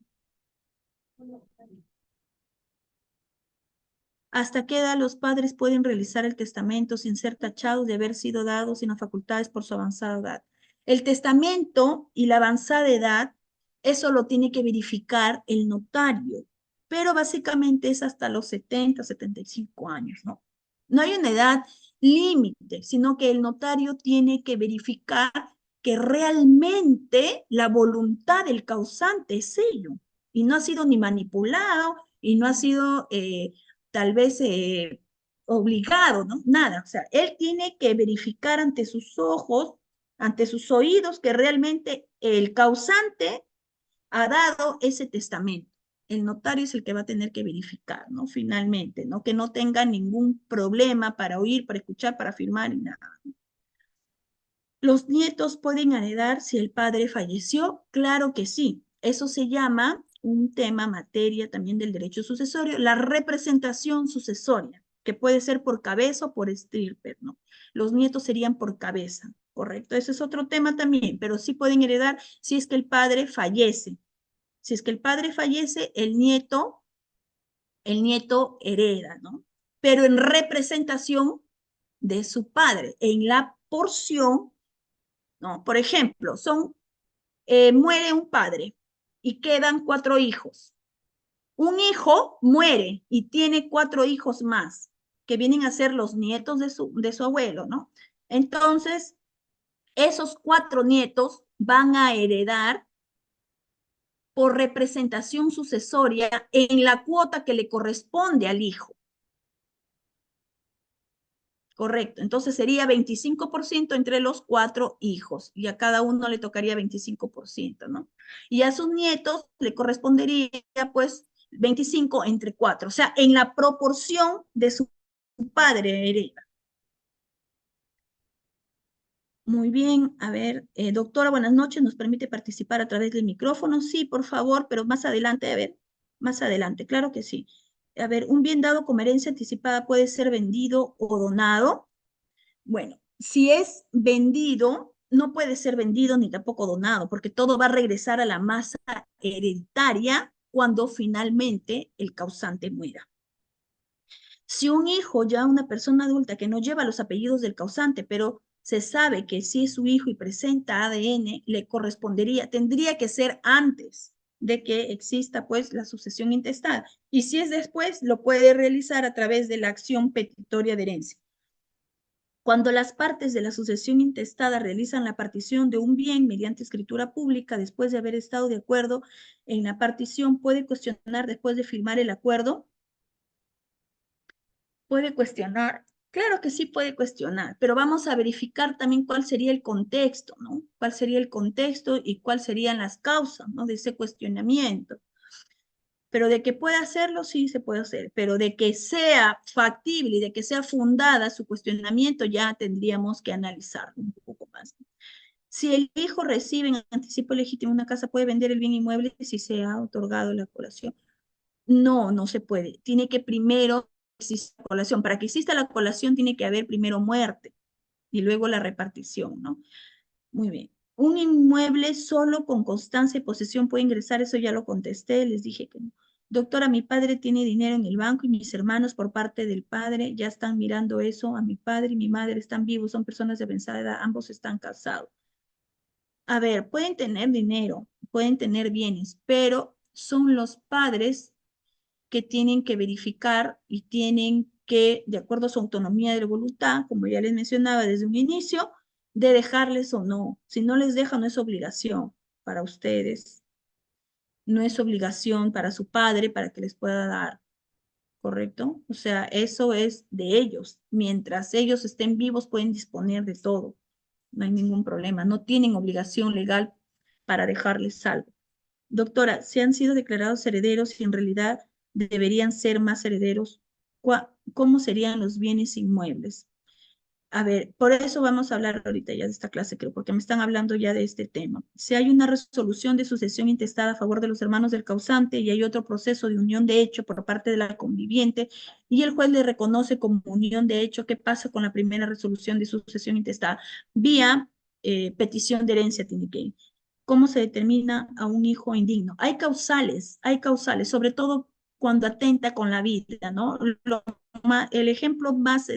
¿Hasta qué edad los padres pueden realizar el testamento sin ser tachados de haber sido dados sin las facultades por su avanzada edad? El testamento y la avanzada edad, eso lo tiene que verificar el notario, pero básicamente es hasta los 70, 75 años, ¿no? No hay una edad límite, sino que el notario tiene que verificar que realmente la voluntad del causante es ello, y no ha sido ni manipulado, y no ha sido tal vez obligado, ¿no? Nada, o sea, él tiene que verificar ante sus ojos, ante sus oídos, que realmente el causante ha dado ese testamento. El notario es el que va a tener que verificar, ¿no? Finalmente, ¿no? Que no tenga ningún problema para oír, para escuchar, para firmar y nada. ¿Los nietos pueden heredar si el padre falleció? Claro que sí. Eso se llama un tema, materia también del derecho sucesorio, la representación sucesoria, que puede ser por cabeza o por estirpe, ¿no? Los nietos serían por cabeza, ¿correcto? Ese es otro tema también, pero sí pueden heredar si es que el padre fallece. Si es que el padre fallece, el nieto hereda, ¿no? Pero en representación de su padre, en la porción, ¿no? Por ejemplo, muere un padre y quedan 4 hijos. Un hijo muere y tiene 4 hijos más, que vienen a ser los nietos de su abuelo, ¿no? Entonces, esos 4 nietos van a heredar por representación sucesoria en la cuota que le corresponde al hijo. Correcto, entonces sería 25% entre los 4 hijos y a cada uno le tocaría 25%, ¿no? Y a sus nietos le correspondería pues 25 entre 4, o sea, en la proporción de su padre hereda. Muy bien, a ver, doctora, buenas noches, ¿nos permite participar a través del micrófono? Sí, por favor, pero más adelante, a ver, más adelante, claro que sí. A ver, ¿un bien dado como herencia anticipada puede ser vendido o donado? Bueno, si es vendido, no puede ser vendido ni tampoco donado, porque todo va a regresar a la masa hereditaria cuando finalmente el causante muera. Si un hijo, ya una persona adulta que no lleva los apellidos del causante, pero se sabe que sí es su hijo y presenta ADN, le correspondería, tendría que ser antes de que exista pues la sucesión intestada. Y si es después, lo puede realizar a través de la acción petitoria de herencia. Cuando las partes de la sucesión intestada realizan la partición de un bien mediante escritura pública, después de haber estado de acuerdo en la partición, puede cuestionar después de firmar el acuerdo. ¿Puede cuestionar? Claro que sí puede cuestionar, pero vamos a verificar también cuál sería el contexto, ¿no? ¿Cuál sería el contexto y cuáles serían las causas, ¿no? De ese cuestionamiento. Pero de que pueda hacerlo, sí se puede hacer, pero de que sea factible y de que sea fundada su cuestionamiento, ya tendríamos que analizarlo un poco más. Si el hijo recibe en anticipo legítimo una casa, ¿puede vender el bien inmueble si se ha otorgado la colación? No, no se puede. Tiene que primero existir la colación. Para que exista la colación tiene que haber primero muerte y luego la repartición, ¿no? Muy bien. Un inmueble solo con constancia y posesión puede ingresar, eso ya lo contesté, les dije que no. Doctora, mi padre tiene dinero en el banco y mis hermanos por parte del padre ya están mirando eso. A mi padre y mi madre están vivos, son personas de avanzada edad, ambos están casados. A ver, pueden tener dinero, pueden tener bienes, pero son los padres que tienen que verificar y tienen que, de acuerdo a su autonomía de voluntad, como ya les mencionaba desde un inicio, de dejarles o no. Si no les deja, no es obligación para ustedes, no es obligación para su padre para que les pueda dar, ¿correcto? O sea, eso es de ellos. Mientras ellos estén vivos, pueden disponer de todo. No hay ningún problema. No tienen obligación legal para dejarles algo. Doctora, ¿se han sido declarados herederos y en realidad deberían ser más herederos? ¿Cómo serían los bienes inmuebles? A ver, por eso vamos a hablar ahorita ya de esta clase, creo, porque me están hablando ya de este tema. Si hay una resolución de sucesión intestada a favor de los hermanos del causante y hay otro proceso de unión de hecho por parte de la conviviente y el juez le reconoce como unión de hecho, ¿qué pasa con la primera resolución de sucesión intestada? Vía petición de herencia tiene que ir. ¿Cómo se determina a un hijo indigno? Hay causales, sobre todo cuando atenta con la vida, ¿no? El ejemplo más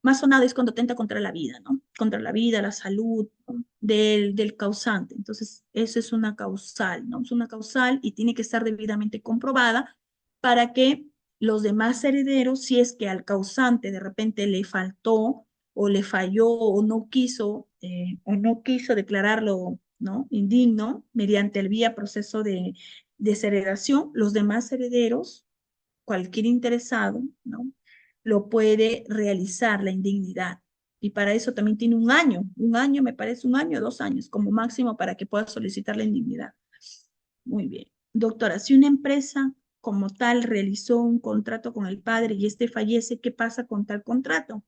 Más sonado es cuando atenta contra la vida, ¿no? Contra la vida, la salud, ¿no? del causante. Entonces, eso es una causal, ¿no? Es una causal y tiene que estar debidamente comprobada para que los demás herederos, si es que al causante de repente le faltó o le falló o no quiso declararlo, ¿no? Indigno mediante el vía proceso de desheredación, los demás herederos, cualquier interesado, ¿no? Lo puede realizar la indignidad. Y para eso también tiene un año me parece, un año, 2 años como máximo para que pueda solicitar la indignidad. Muy bien. Doctora, si una empresa como tal realizó un contrato con el padre y este fallece, ¿qué pasa con tal contrato?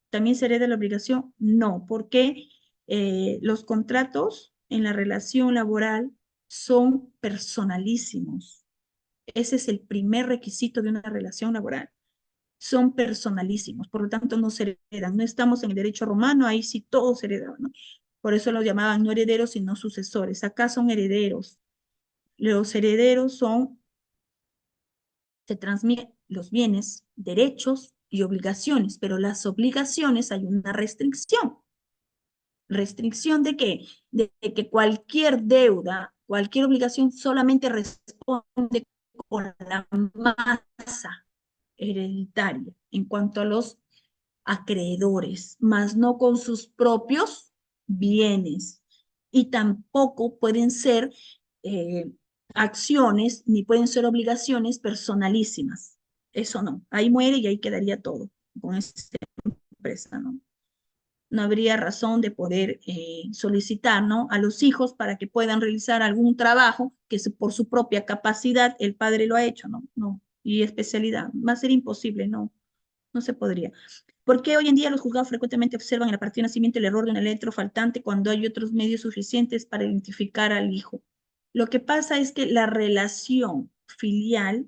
¿También se hereda la obligación? No, porque los contratos en la relación laboral son personalísimos. Ese es el primer requisito de una relación laboral. Son personalísimos, por lo tanto no se heredan. No estamos en el derecho romano, ahí sí todo se hereda, ¿no? Por eso los llamaban no herederos, sino sucesores. Acá son herederos. Los herederos se transmiten los bienes, derechos y obligaciones, pero las obligaciones hay una restricción. ¿Restricción de qué? De que cualquier deuda, cualquier obligación solamente responde con la masa hereditaria en cuanto a los acreedores, más no con sus propios bienes. Y tampoco pueden ser eh, acciones ni pueden ser obligaciones personalísimas. Eso no. Ahí muere y ahí quedaría todo con esta empresa, ¿no? No habría razón de poder solicitar, ¿no? A los hijos para que puedan realizar algún trabajo que por su propia capacidad el padre lo ha hecho, ¿no? No. Y especialidad. Va a ser imposible, no. No se podría. ¿Por qué hoy en día los juzgados frecuentemente observan en la partida de nacimiento el error de un electro faltante cuando hay otros medios suficientes para identificar al hijo? Lo que pasa es que la relación filial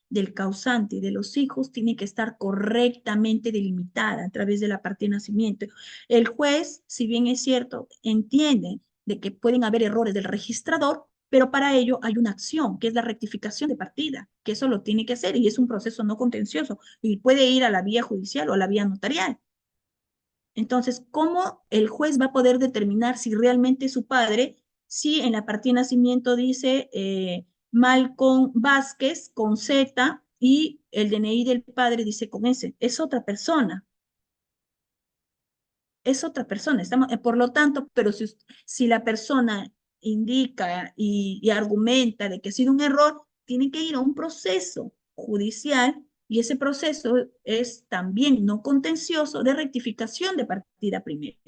del causante y de los hijos tiene que estar correctamente delimitada a través de la partida de nacimiento. El juez, si bien es cierto, entiende de que pueden haber errores del registrador, pero para ello hay una acción, que es la rectificación de partida, que eso lo tiene que hacer y es un proceso no contencioso y puede ir a la vía judicial o a la vía notarial. Entonces, ¿cómo el juez va a poder determinar si realmente su padre, si en la partida de nacimiento dice Malcolm Vázquez con Z y el DNI del padre dice con S? Es otra persona, es otra persona. Por lo tanto, pero si la persona indica y argumenta de que ha sido un error, tiene que ir a un proceso judicial y ese proceso es también no contencioso de rectificación de partida primera,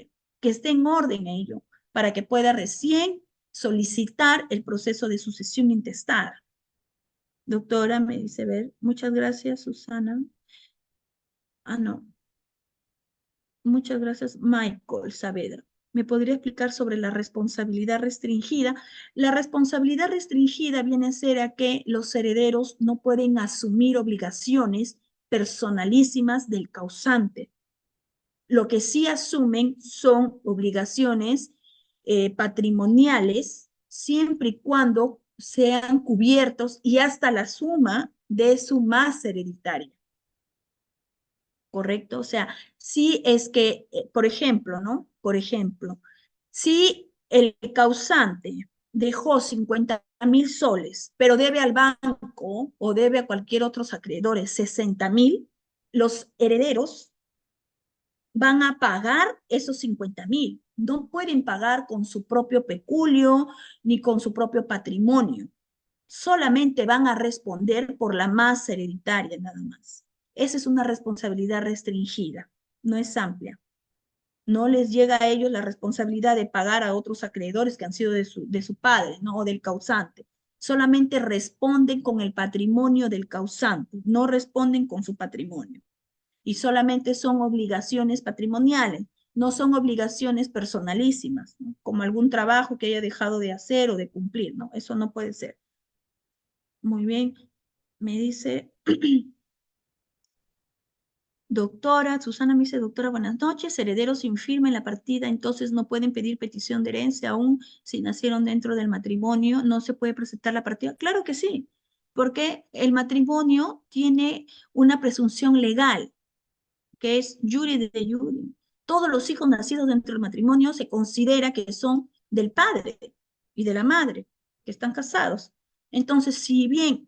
que esté en orden ello, para que pueda recién solicitar el proceso de sucesión intestada. Doctora, me dice, ver, muchas gracias, Susana. Ah, no. Muchas gracias, Michael Saavedra. ¿Me podría explicar sobre la responsabilidad restringida? La responsabilidad restringida viene a ser a que los herederos no pueden asumir obligaciones personalísimas del causante. Lo que sí asumen son obligaciones patrimoniales, siempre y cuando sean cubiertos y hasta la suma de su masa hereditaria. ¿Correcto? O sea, si es que, por ejemplo, ¿no? Por ejemplo, si el causante dejó 50.000 soles, pero debe al banco o debe a cualquier otros acreedores 60.000, los herederos van a pagar esos 50.000. No pueden pagar con su propio peculio ni con su propio patrimonio. Solamente van a responder por la masa hereditaria, nada más. Esa es una responsabilidad restringida, no es amplia. No les llega a ellos la responsabilidad de pagar a otros acreedores que han sido de su padre, ¿no? O del causante. Solamente responden con el patrimonio del causante, no responden con su patrimonio. Y solamente son obligaciones patrimoniales, no son obligaciones personalísimas, ¿no? Como algún trabajo que haya dejado de hacer o de cumplir, ¿no? Eso no puede ser. Muy bien, me dice, doctora, Susana me dice, doctora, buenas noches, herederos sin firma en la partida, entonces no pueden pedir petición de herencia aún si nacieron dentro del matrimonio, no se puede presentar la partida. Claro que sí, porque el matrimonio tiene una presunción legal. que es Yuri de Yuri. Todos los hijos nacidos dentro del matrimonio se considera que son del padre y de la madre, que están casados. Entonces, si bien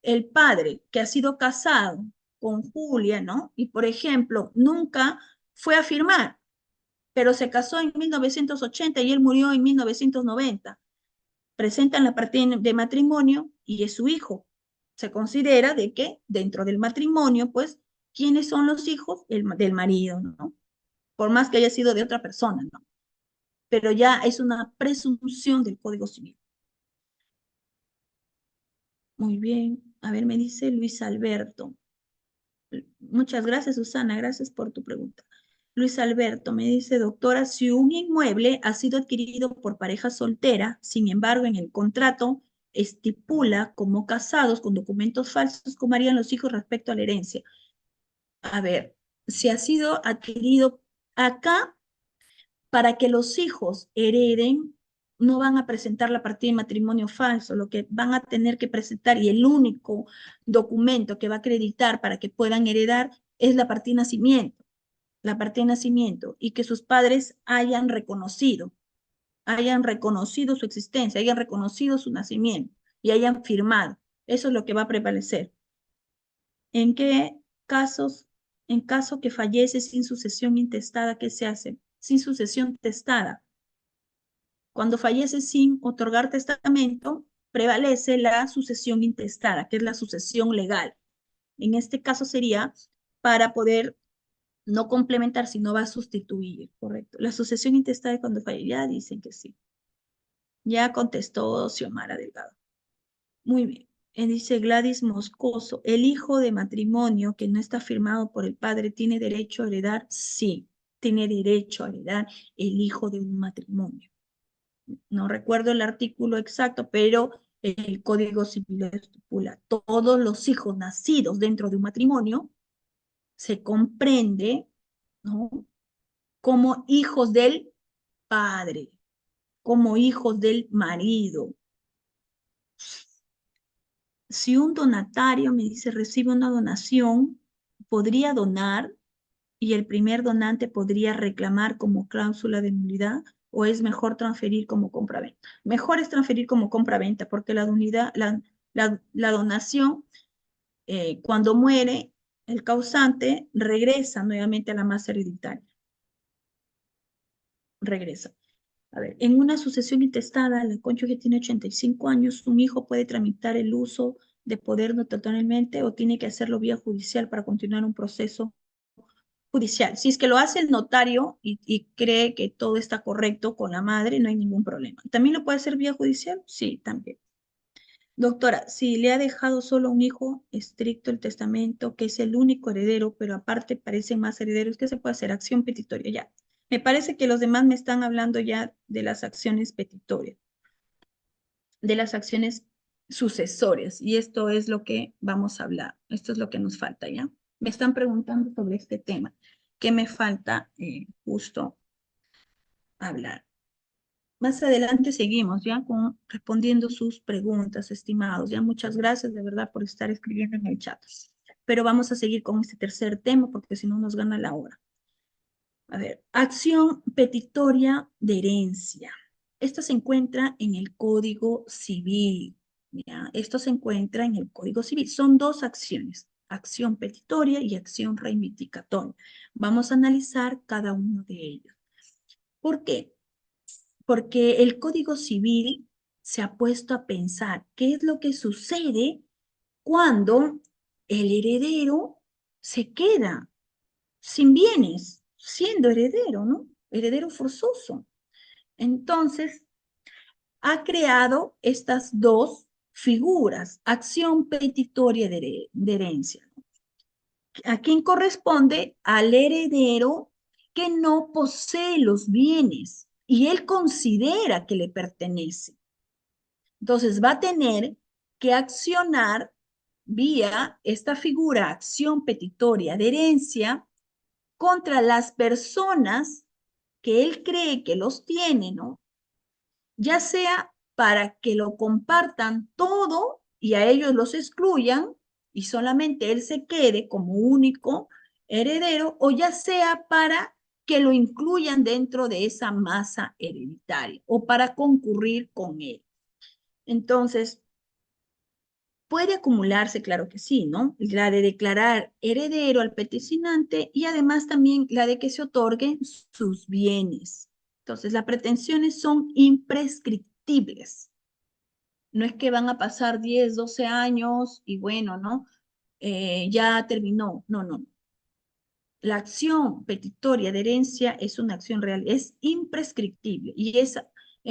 el padre que ha sido casado con Julia, ¿no? Y por ejemplo, nunca fue a firmar, pero se casó en 1980 y él murió en 1990. Presentan la partida de matrimonio y es su hijo. Se considera de que dentro del matrimonio, pues, ¿quiénes son los hijos? Del marido, ¿no? Por más que haya sido de otra persona, ¿no? Pero ya es una presunción del Código Civil. Muy bien. A ver, me dice Luis Alberto. Muchas gracias, Susana. Gracias por tu pregunta. Luis Alberto me dice, doctora, si un inmueble ha sido adquirido por pareja soltera, sin embargo, en el contrato estipula como casados con documentos falsos, ¿cómo harían los hijos respecto a la herencia? A ver, si ha sido adquirido acá, para que los hijos hereden, no van a presentar la partida de matrimonio falso, lo que van a tener que presentar y el único documento que va a acreditar para que puedan heredar es la partida de nacimiento y que sus padres hayan reconocido su existencia, hayan reconocido su nacimiento y hayan firmado. Eso es lo que va a prevalecer. ¿En qué casos, en caso que fallece sin sucesión intestada, qué se hace? Sin sucesión testada. Cuando fallece sin otorgar testamento, prevalece la sucesión intestada, que es la sucesión legal. En este caso sería para poder no complementar, sino va a sustituir, correcto. La sucesión intestada cuando fallece, ya dicen que sí. Ya contestó Xiomara Delgado. Muy bien. Dice Gladys Moscoso, ¿el hijo de matrimonio que no está firmado por el padre tiene derecho a heredar? Sí, tiene derecho a heredar el hijo de un matrimonio. No recuerdo el artículo exacto, pero el Código Civil lo estipula. Todos los hijos nacidos dentro de un matrimonio se comprende, ¿no? Como hijos del padre, como hijos del marido. Si un donatario, me dice, recibe una donación, podría donar y el primer donante podría reclamar como cláusula de nulidad o es mejor transferir como compra-venta. Mejor es transferir como compra-venta porque la donación, cuando muere el causante, regresa nuevamente a la masa hereditaria. Regresa. A ver, en una sucesión intestada, la cónyuge tiene 85 años, un hijo puede tramitar el uso de poder notatorialmente o tiene que hacerlo vía judicial para continuar un proceso judicial. Si es que lo hace el notario y cree que todo está correcto con la madre, no hay ningún problema. ¿También lo puede hacer vía judicial? Sí, también. Doctora, si le ha dejado solo un hijo estricto el testamento, que es el único heredero, pero aparte parecen más herederos, ¿qué se puede hacer? Acción petitoria, ya. Me parece que los demás me están hablando ya de las acciones petitorias, de las acciones sucesorias, y esto es lo que vamos a hablar. Esto es lo que nos falta, ¿ya? Me están preguntando sobre este tema. ¿Qué me falta justo hablar? Más adelante seguimos ya con respondiendo sus preguntas, estimados. Ya muchas gracias de verdad por estar escribiendo en el chat. Pero vamos a seguir con este tercer tema porque si no nos gana la hora. A ver, acción petitoria de herencia. Esto se encuentra en el Código Civil. ¿Ya? Esto se encuentra en el Código Civil. Son dos acciones, acción petitoria y acción reivindicatoria. Vamos a analizar cada uno de ellos. ¿Por qué? Porque el Código Civil se ha puesto a pensar qué es lo que sucede cuando el heredero se queda sin bienes, siendo heredero, ¿no? Heredero forzoso. Entonces, ha creado estas dos figuras, acción petitoria de herencia. ¿A quién corresponde? Al heredero que no posee los bienes y él considera que le pertenece. Entonces va a tener que accionar vía esta figura, acción petitoria de herencia, contra las personas que él cree que los tiene, ¿no? Ya sea para que lo compartan todo y a ellos los excluyan y solamente él se quede como único heredero, o ya sea para que lo incluyan dentro de esa masa hereditaria o para concurrir con él. Entonces, puede acumularse, claro que sí, ¿no? La de declarar heredero al peticionante y además también la de que se otorguen sus bienes. Entonces, las pretensiones son imprescriptibles. No es que van a pasar 10, 12 años y bueno, ¿no? Ya terminó. No, no. La acción petitoria de herencia es una acción real, es imprescriptible y es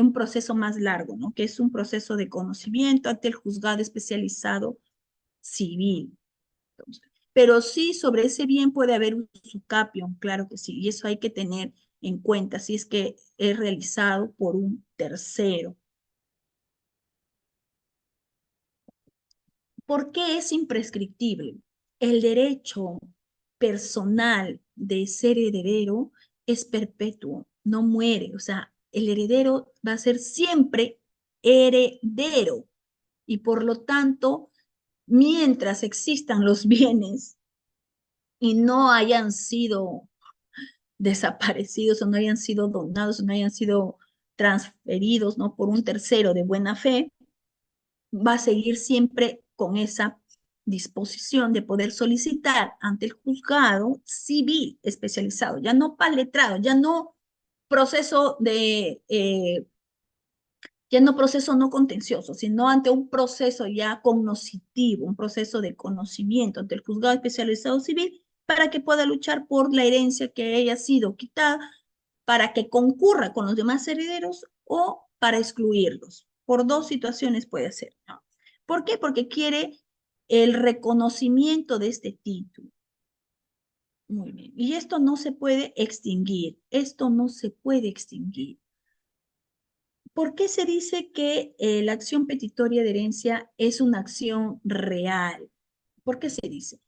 un proceso más largo, ¿no? Que es un proceso de conocimiento ante el juzgado especializado civil. Pero sí, sobre ese bien puede haber un usucapión, claro que sí, y eso hay que tener en cuenta si es que es realizado por un tercero. ¿Por qué es imprescriptible? El derecho personal de ser heredero es perpetuo, no muere. O sea, el heredero va a ser siempre heredero y por lo tanto, mientras existan los bienes y no hayan sido desaparecidos o no hayan sido donados o no hayan sido transferidos, ¿no? Por un tercero de buena fe, va a seguir siempre con esa disposición de poder solicitar ante el juzgado civil especializado, ya no para letrado, proceso de, eh, ya no proceso no contencioso, sino ante un proceso ya cognoscitivo, un proceso de conocimiento ante el juzgado especializado civil para que pueda luchar por la herencia que haya sido quitada, para que concurra con los demás herederos o para excluirlos. Por dos situaciones puede ser, ¿no? ¿Por qué? Porque quiere el reconocimiento de este título. Muy bien. Y esto no se puede extinguir. Esto no se puede extinguir. ¿Por qué se dice que la acción petitoria de herencia es una acción real? ¿Por qué se dice?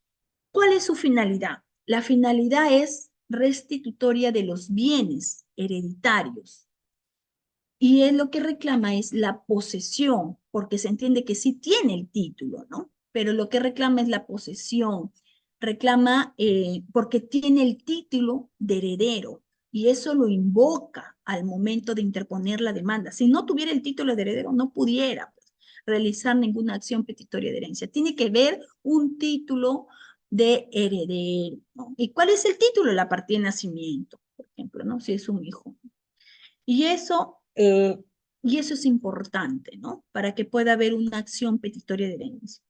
¿Cuál es su finalidad? La finalidad es restitutoria de los bienes hereditarios. Y él lo que reclama es la posesión, porque se entiende que sí tiene el título, ¿no? Pero lo que reclama es la posesión. Reclama porque tiene el título de heredero y eso lo invoca al momento de interponer la demanda. Si no tuviera el título de heredero, no pudiera pues, realizar ninguna acción petitoria de herencia. Tiene que ver un título de heredero, ¿no? ¿Y cuál es el título? La partida de nacimiento, por ejemplo, ¿no? Si es un hijo. Y y eso es importante, ¿no? Para que pueda haber una acción petitoria de herencia.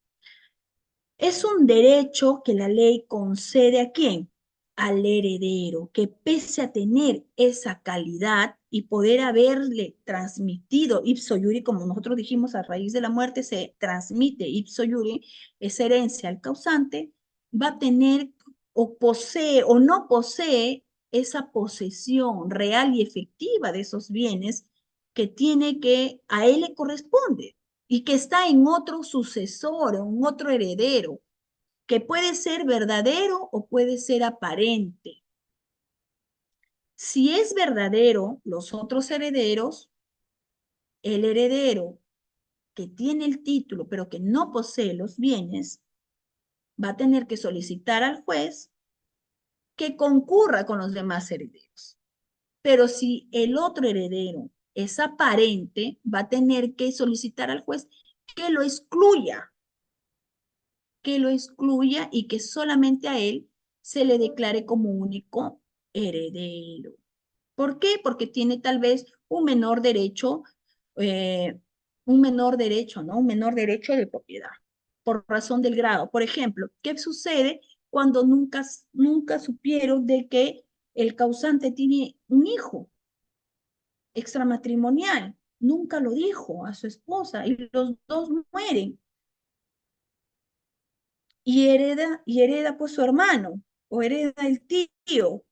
Es un derecho que la ley concede ¿a quién? Al heredero, que pese a tener esa calidad y poder haberle transmitido ipso iure, como nosotros dijimos, a raíz de la muerte se transmite ipso iure, esa herencia al causante, va a tener o posee o no posee esa posesión real y efectiva de esos bienes que tiene que a él le corresponde y que está en otro sucesor, en otro heredero, que puede ser verdadero o puede ser aparente. Si es verdadero, los otros herederos, el heredero que tiene el título pero que no posee los bienes, va a tener que solicitar al juez que concurra con los demás herederos. Pero si el otro heredero es aparente, va a tener que solicitar al juez que lo excluya y que solamente a él se le declare como único heredero. ¿Por qué? Porque tiene tal vez eh, un menor derecho, ¿no? Un menor derecho de propiedad, por razón del grado. Por ejemplo, ¿qué sucede cuando nunca supieron de que el causante tiene un hijo extramatrimonial? Nunca lo dijo a su esposa y los dos mueren y hereda pues su hermano o hereda el tío,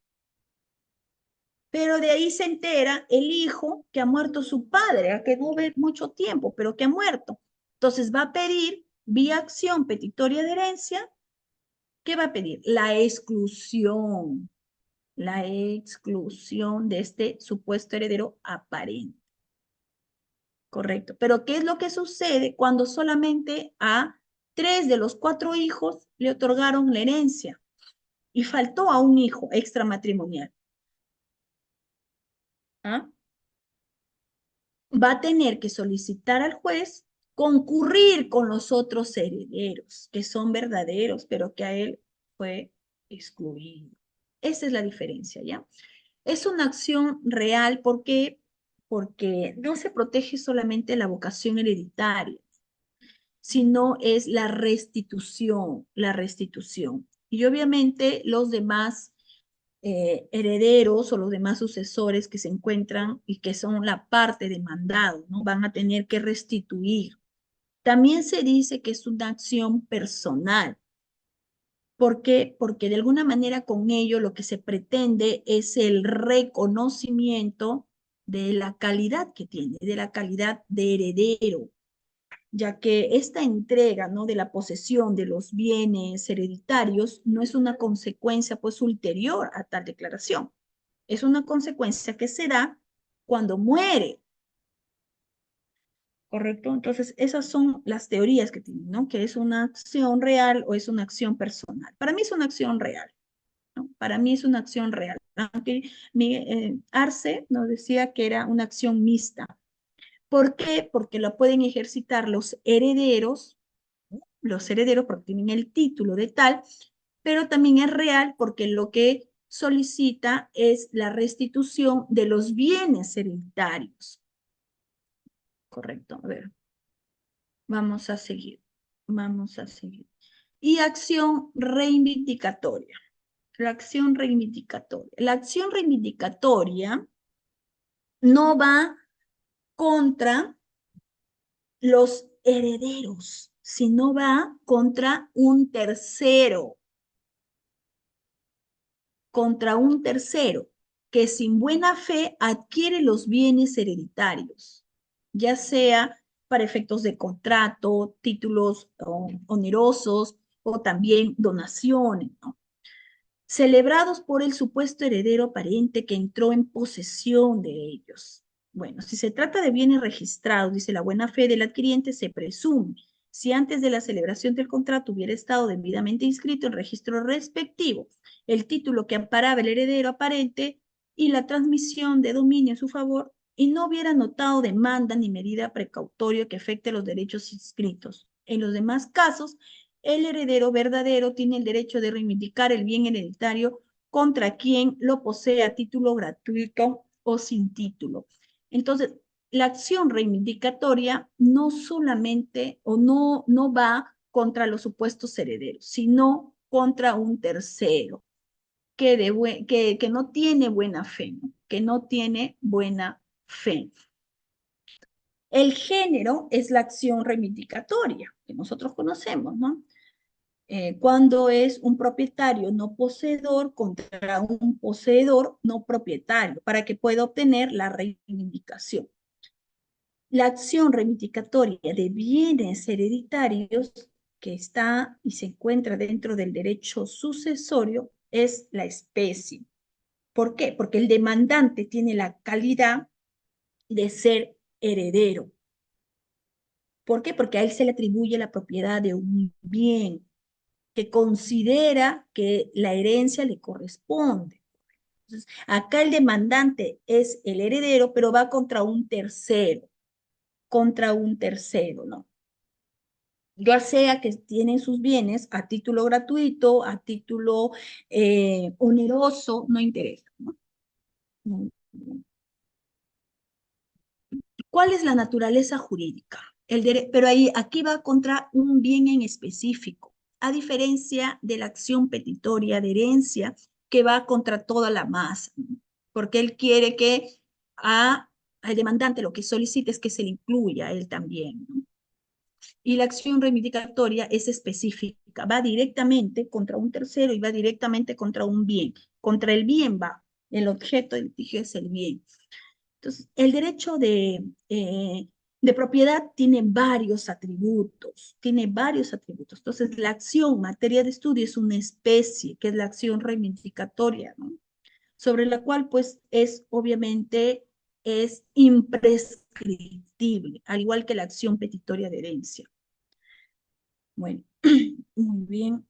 pero de ahí se entera el hijo que ha muerto su padre, a que no ve mucho tiempo, pero que ha muerto. Entonces va a pedir vía acción petitoria de herencia, ¿qué va a pedir? La exclusión de este supuesto heredero aparente. Correcto. Pero ¿qué es lo que sucede cuando solamente a 3 de los 4 hijos le otorgaron la herencia? y faltó a un hijo extramatrimonial, ¿ah? Va a tener que solicitar al juez concurrir con los otros herederos, que son verdaderos, pero que a él fue excluido. Esa es la diferencia, ¿ya? Es una acción real porque no se protege solamente la vocación hereditaria, sino es la restitución, la restitución. Y obviamente los demás herederos o los demás sucesores que se encuentran y que son la parte demandada, ¿no? Van a tener que restituir. También se dice que es una acción personal. ¿Por qué? Porque de alguna manera con ello lo que se pretende es el reconocimiento de la calidad que tiene, de la calidad de heredero, ya que esta entrega, ¿no?, de la posesión de los bienes hereditarios no es una consecuencia pues ulterior a tal declaración, es una consecuencia que se da cuando muere, ¿correcto? Entonces, esas son las teorías que tienen, ¿no? Que es una acción real o es una acción personal. Para mí es una acción real, ¿no? Para mí es una acción real. Aunque Arce nos decía que era una acción mixta. ¿Por qué? Porque la pueden ejercitar los herederos porque tienen el título de tal, pero también es real porque lo que solicita es la restitución de los bienes hereditarios. Correcto, a ver, vamos a seguir, vamos a seguir. Y acción reivindicatoria. La acción reivindicatoria. La acción reivindicatoria no va contra los herederos, sino va contra un tercero que sin buena fe adquiere los bienes hereditarios, ya sea para efectos de contrato, títulos onerosos o también donaciones, ¿no?, celebrados por el supuesto heredero pariente que entró en posesión de ellos. Bueno, si se trata de bienes registrados, dice la buena fe del adquiriente, se presume, si antes de la celebración del contrato hubiera estado debidamente inscrito en registro respectivo el título que amparaba el heredero aparente y la transmisión de dominio en su favor, y no hubiera notado demanda ni medida precautoria que afecte los derechos inscritos. En los demás casos, el heredero verdadero tiene el derecho de reivindicar el bien hereditario contra quien lo posee a título gratuito o sin título. Entonces, la acción reivindicatoria no solamente o no va contra los supuestos herederos, sino contra un tercero que no tiene buena fe, ¿no?, que no tiene buena fe. El género es la acción reivindicatoria que nosotros conocemos, ¿no? Cuando es un propietario no poseedor contra un poseedor no propietario, para que pueda obtener la reivindicación. La acción reivindicatoria de bienes hereditarios que está y se encuentra dentro del derecho sucesorio es la especie. ¿Por qué? Porque el demandante tiene la calidad de ser heredero. ¿Por qué? Porque a él se le atribuye la propiedad de un bien que considera que la herencia le corresponde. Entonces, acá el demandante es el heredero, pero va contra un tercero, ¿no? Ya sea que tienen sus bienes a título gratuito, a título oneroso, no interesa, ¿no? ¿Cuál es la naturaleza jurídica? Pero aquí va contra un bien en específico, a diferencia de la acción petitoria de herencia que va contra toda la masa, ¿no?, porque él quiere que al demandante lo que solicita es que se le incluya a él también, ¿no? Y la acción reivindicatoria es específica, va directamente contra un tercero y va directamente contra un bien. Contra el bien va, el objeto del litigio es el bien. Entonces, el derecho de propiedad tiene varios atributos, Entonces, la acción, materia de estudio, es una especie, que es la acción reivindicatoria, ¿no?, sobre la cual, pues, obviamente, es imprescriptible, al igual que la acción petitoria de herencia. Bueno, muy bien.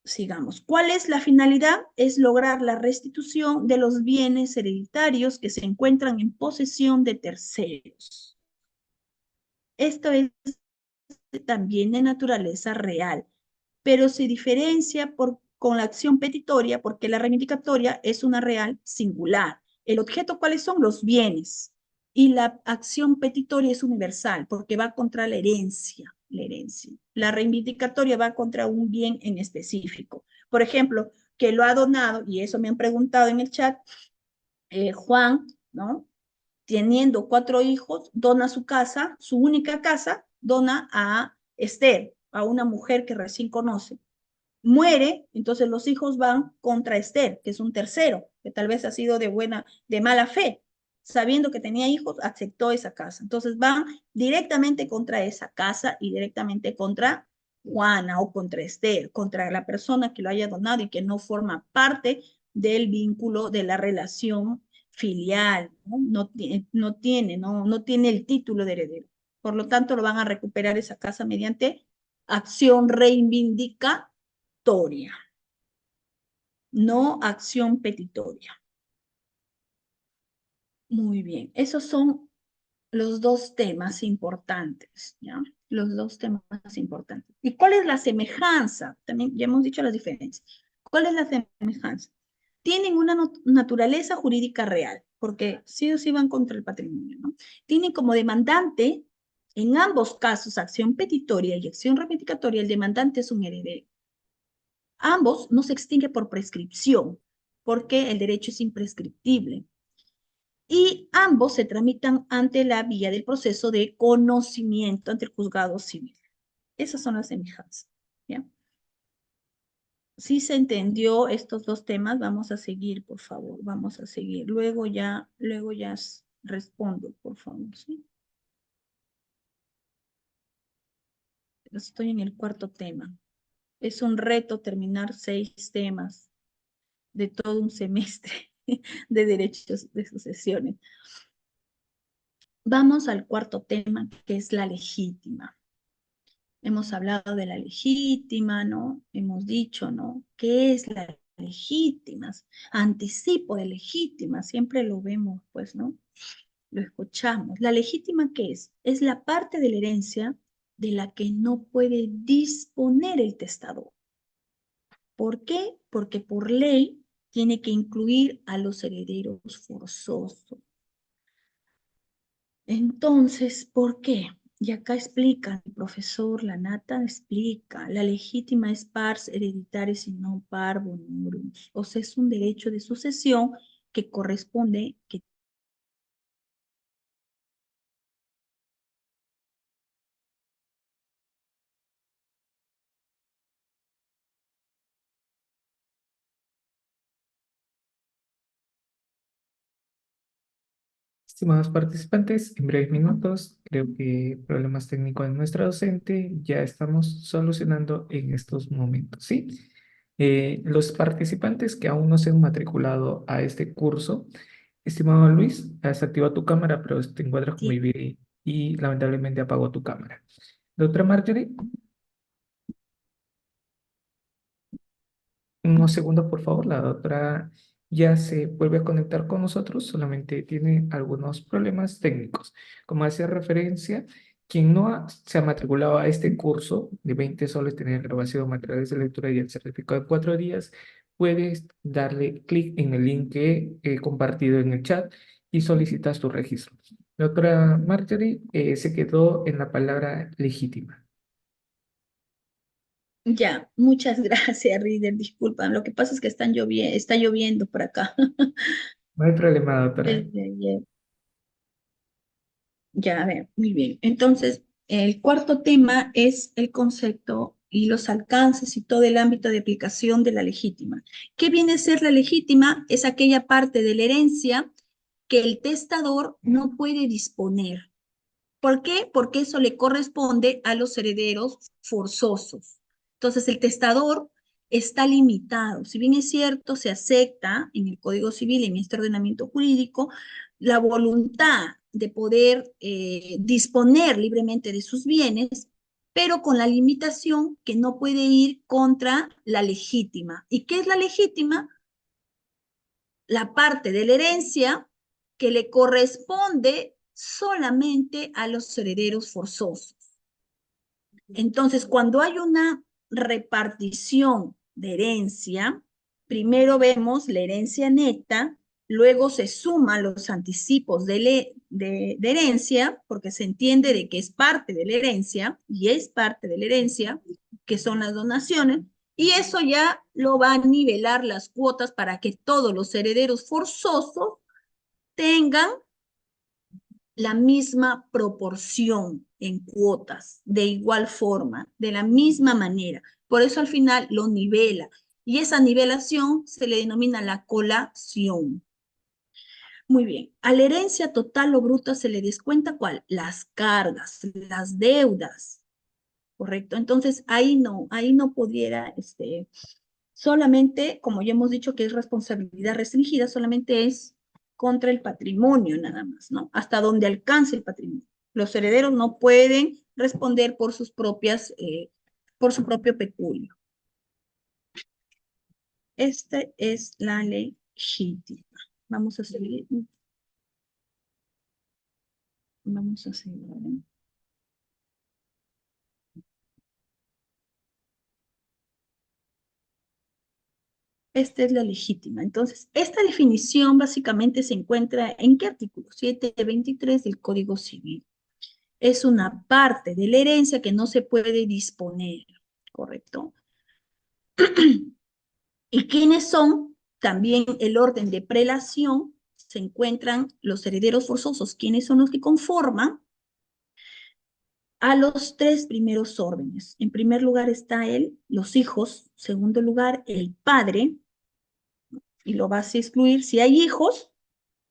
sigamos. ¿Cuál es la finalidad? Es lograr la restitución de los bienes hereditarios que se encuentran en posesión de terceros. Esto es también de naturaleza real, pero se diferencia con la acción petitoria porque la reivindicatoria es una real singular. El objeto, ¿cuáles son? Los bienes. Y la acción petitoria es universal porque va contra la herencia. La herencia. La reivindicatoria va contra un bien en específico. Por ejemplo, que lo ha donado, y eso me han preguntado en el chat, Juan, ¿no? Teniendo 4 hijos, dona su casa, su única casa, dona a Esther, a una mujer que recién conoce. Muere, entonces los hijos van contra Esther, que es un tercero, que tal vez ha sido de mala fe. Sabiendo que tenía hijos, aceptó esa casa. Entonces van directamente contra esa casa y directamente contra Juana o contra Esther, contra la persona que lo haya donado y que no forma parte del vínculo de la relación filial, no tiene el título de heredero. Por lo tanto, lo van a recuperar esa casa mediante acción reivindicatoria, no acción petitoria. Muy bien, esos son los dos temas importantes, ¿ya? Los dos temas importantes. ¿Y cuál es la semejanza? También ya hemos dicho las diferencias. ¿Cuál es la semejanza? Tienen una naturaleza jurídica real, porque sí o sí van contra el patrimonio, ¿no? Tienen como demandante, en ambos casos, acción petitoria y acción reivindicatoria, el demandante es un heredero. Ambos no se extinguen por prescripción, porque el derecho es imprescriptible. Y ambos se tramitan ante la vía del proceso de conocimiento ante el juzgado civil. Esas son las semejanzas. ¿Ya? Si se entendió estos dos temas, vamos a seguir, por favor, vamos a seguir. Luego ya respondo, por favor, ¿sí? Estoy en el cuarto tema. Es un reto terminar 6 temas de todo un semestre de derechos de sucesiones. Vamos al cuarto tema, que es la legítima. Hemos hablado de la legítima, ¿no? Hemos dicho, ¿no? ¿Qué es la legítima? Anticipo de legítima, siempre lo vemos, pues, ¿no? Lo escuchamos. ¿La legítima qué es? Es la parte de la herencia de la que no puede disponer el testador. ¿Por qué? Porque por ley tiene que incluir a los herederos forzosos. Entonces, ¿por qué? Y acá explica, el profesor Lanata explica, la legítima es pars hereditaris y no par bonorum. O sea, es un derecho de sucesión que corresponde, que Estimados participantes, en breves minutos, creo que problemas técnicos de nuestra docente ya estamos solucionando en estos momentos, ¿sí? Los participantes que aún no se han matriculado a este curso, estimado Luis, has activado tu cámara, pero te encuentras como sí. y lamentablemente apagó tu cámara. Doctora Marjorie, unos segundos, por favor. La doctora ya se vuelve a conectar con nosotros, solamente tiene algunos problemas técnicos. Como hacía referencia, quien se ha matriculado a este curso de 20 soles, tener grabación de materiales de lectura y el certificado de 4 días, puedes darle clic en el link que he compartido en el chat y solicitas tu registro. Doctora Marjorie se quedó en la palabra legítima. Ya, muchas gracias, Reader. Disculpan, lo que pasa es que está lloviendo por acá. No hay problema, doctora. Desde ayer. Ya, a ver, muy bien. Entonces, el cuarto tema es el concepto y los alcances y todo el ámbito de aplicación de la legítima. ¿Qué viene a ser la legítima? Es aquella parte de la herencia que el testador no puede disponer. ¿Por qué? Porque eso le corresponde a los herederos forzosos. Entonces, el testador está limitado. Si bien es cierto, se acepta en el Código Civil y en este ordenamiento jurídico la voluntad de poder disponer libremente de sus bienes, pero con la limitación que no puede ir contra la legítima. ¿Y qué es la legítima? La parte de la herencia que le corresponde solamente a los herederos forzosos. Entonces, cuando hay una repartición de herencia, primero vemos la herencia neta, luego se suman los anticipos de herencia, porque se entiende de que es parte de la herencia, y es parte de la herencia, que son las donaciones, y eso ya lo va a nivelar las cuotas para que todos los herederos forzosos tengan la misma proporción en cuotas, de igual forma, de la misma manera. Por eso al final lo nivela. Y esa nivelación se le denomina la colación. Muy bien. A la herencia total o bruta se le descuenta ¿cuál? Las cargas, las deudas. ¿Correcto? Entonces ahí no pudiera, solamente, como ya hemos dicho que es responsabilidad restringida, solamente es contra el patrimonio nada más, ¿no? Hasta donde alcance el patrimonio. Los herederos no pueden responder por sus propias, por su propio peculio. Esta es la legítima. Vamos a seguir. Vamos a seguir. ¿Vale? Esta es la legítima. Entonces, esta definición básicamente se encuentra en qué artículo? 723 del Código Civil. Es una parte de la herencia que no se puede disponer, ¿correcto? ¿Y quiénes son? También el orden de prelación, se encuentran los herederos forzosos. ¿Quiénes son los que conforman a los tres primeros órdenes? En primer lugar está los hijos. Segundo lugar, el padre, y lo vas a excluir. Si hay hijos,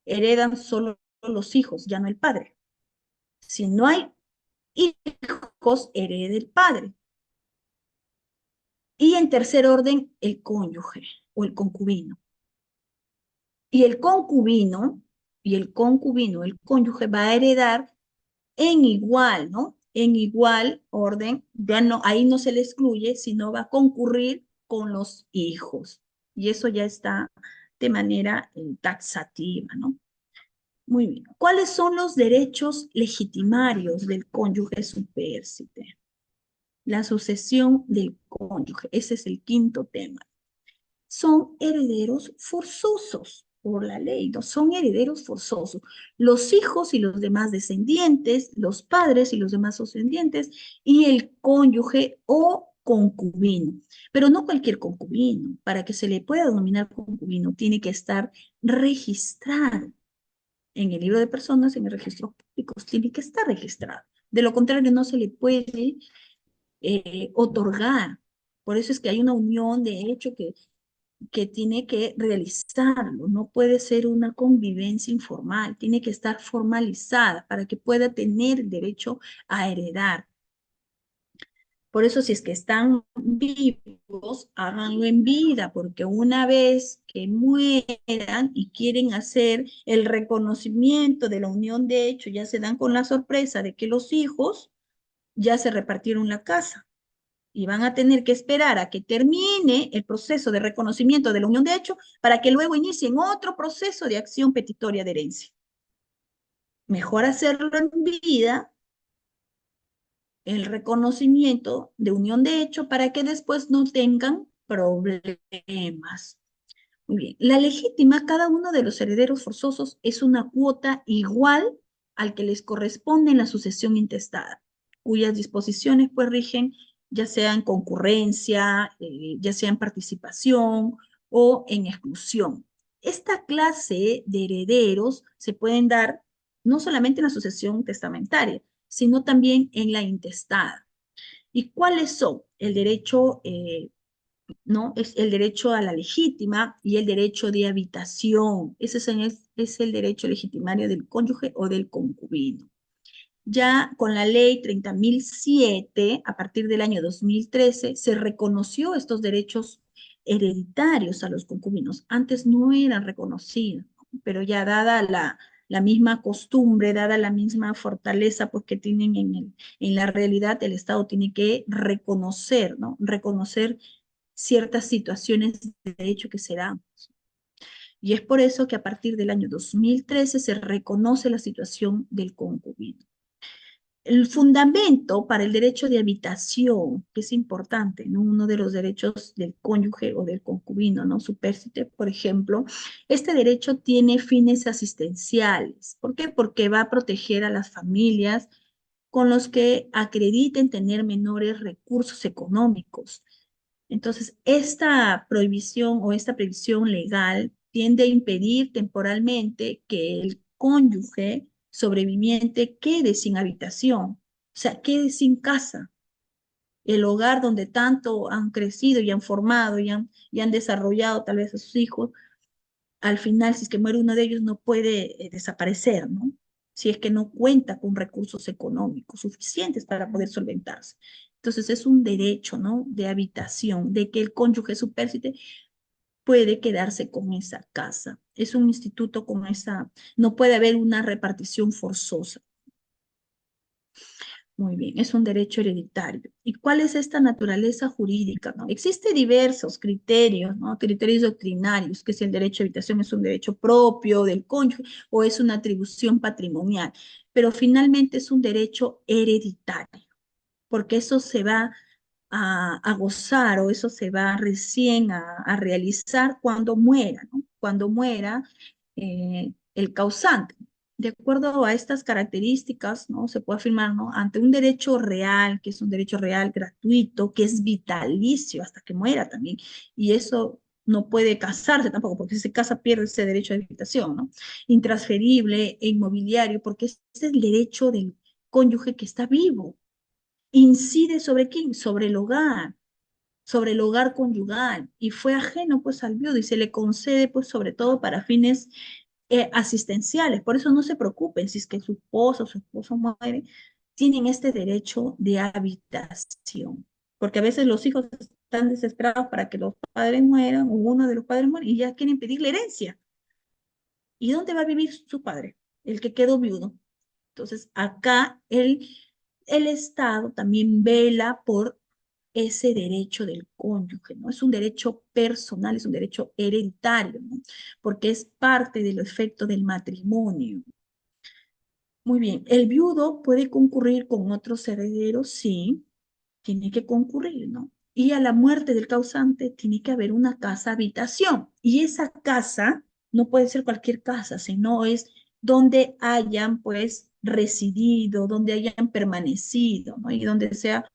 heredan solo los hijos, ya no el padre. Si no hay hijos, hereda el padre. Y en tercer orden, el cónyuge o el concubino. Y el cónyuge va a heredar en igual, ¿no? En igual orden, ya no, ahí no se le excluye, sino va a concurrir con los hijos. Y eso ya está de manera taxativa, ¿no? Muy bien. ¿Cuáles son los derechos legitimarios del cónyuge supérsite? La sucesión del cónyuge, ese es el quinto tema. Son herederos forzosos por la ley, no son herederos forzosos. Los hijos y los demás descendientes, los padres y los demás descendientes, y el cónyuge o concubino. Pero no cualquier concubino. Para que se le pueda denominar concubino, tiene que estar registrado en el libro de personas, en el registro público, tiene que estar registrado. De lo contrario, no se le puede otorgar. Por eso es que hay una unión de hecho que tiene que realizarlo. No puede ser una convivencia informal, tiene que estar formalizada para que pueda tener derecho a heredar. Por eso, si es que están vivos, háganlo en vida, porque una vez que mueran y quieren hacer el reconocimiento de la unión de hecho, ya se dan con la sorpresa de que los hijos ya se repartieron la casa y van a tener que esperar a que termine el proceso de reconocimiento de la unión de hecho para que luego inicien otro proceso de acción petitoria de herencia. Mejor hacerlo en vida el reconocimiento de unión de hecho para que después no tengan problemas. Muy bien. La legítima, cada uno de los herederos forzosos es una cuota igual al que les corresponde en la sucesión intestada, cuyas disposiciones pues rigen ya sea en concurrencia, ya sea en participación o en exclusión. Esta clase de herederos se pueden dar no solamente en la sucesión testamentaria, sino también en la intestada. ¿Y cuáles son? El derecho, ¿no? Es el derecho a la legítima y el derecho de habitación. Ese es el derecho legitimario del cónyuge o del concubino. Ya con la ley 30.007, a partir del año 2013, se reconoció estos derechos hereditarios a los concubinos. Antes no eran reconocidos, pero ya dada la misma costumbre, dada la misma fortaleza pues, que tienen en la realidad, el Estado tiene que reconocer, ¿no? Reconocer ciertas situaciones de hecho que se dan. Y es por eso que a partir del año 2013 se reconoce la situación del concubino. El fundamento para el derecho de habitación, que es importante, ¿no? Uno de los derechos del cónyuge o del concubino, ¿no? Supérstite, por ejemplo, este derecho tiene fines asistenciales. ¿Por qué? Porque va a proteger a las familias con los que acrediten tener menores recursos económicos. Entonces, esta prohibición o esta previsión legal tiende a impedir temporalmente que el cónyuge sobreviviente quede sin habitación, o sea, quede sin casa, el hogar donde tanto han crecido y han formado y han desarrollado tal vez a sus hijos. Al final, si es que muere uno de ellos, no puede desaparecer, ¿no? Si es que no cuenta con recursos económicos suficientes para poder solventarse. Entonces es un derecho, ¿no? De habitación, de que el cónyuge supérstite puede quedarse con esa casa. Es un instituto con esa, no puede haber una repartición forzosa. Muy bien, es un derecho hereditario. ¿Y cuál es esta naturaleza jurídica? ¿No? Existen diversos criterios, ¿no? Criterios doctrinarios, que si el derecho a habitación es un derecho propio del cónyuge o es una atribución patrimonial, pero finalmente es un derecho hereditario, porque eso se va a gozar o eso se va recién a realizar cuando muera, ¿no? Cuando muera el causante. De acuerdo a estas características, ¿no? Se puede afirmar, ¿no? Ante un derecho real, que es un derecho real gratuito, que es vitalicio hasta que muera también, y eso no puede casarse tampoco, porque si se casa pierde ese derecho de habitación, ¿no? Intransferible e inmobiliario, porque ese es el derecho del cónyuge que está vivo. ¿Incide sobre quién? Sobre el hogar conyugal, y fue ajeno pues al viudo y se le concede pues sobre todo para fines asistenciales. Por eso no se preocupen si es que su esposo o su esposo muere, tienen este derecho de habitación, porque a veces los hijos están desesperados para que los padres mueran o uno de los padres muere y ya quieren pedir la herencia. ¿Y dónde va a vivir su padre? El que quedó viudo. Entonces, acá el Estado también vela por ese derecho del cónyuge, ¿no? Es un derecho personal, es un derecho hereditario, ¿no? Porque es parte del efecto del matrimonio. Muy bien, ¿el viudo puede concurrir con otros herederos? Sí, tiene que concurrir, ¿no? Y a la muerte del causante tiene que haber una casa habitación. Y esa casa no puede ser cualquier casa, sino es donde hayan, pues, residido, donde hayan permanecido, ¿no? Y donde sea,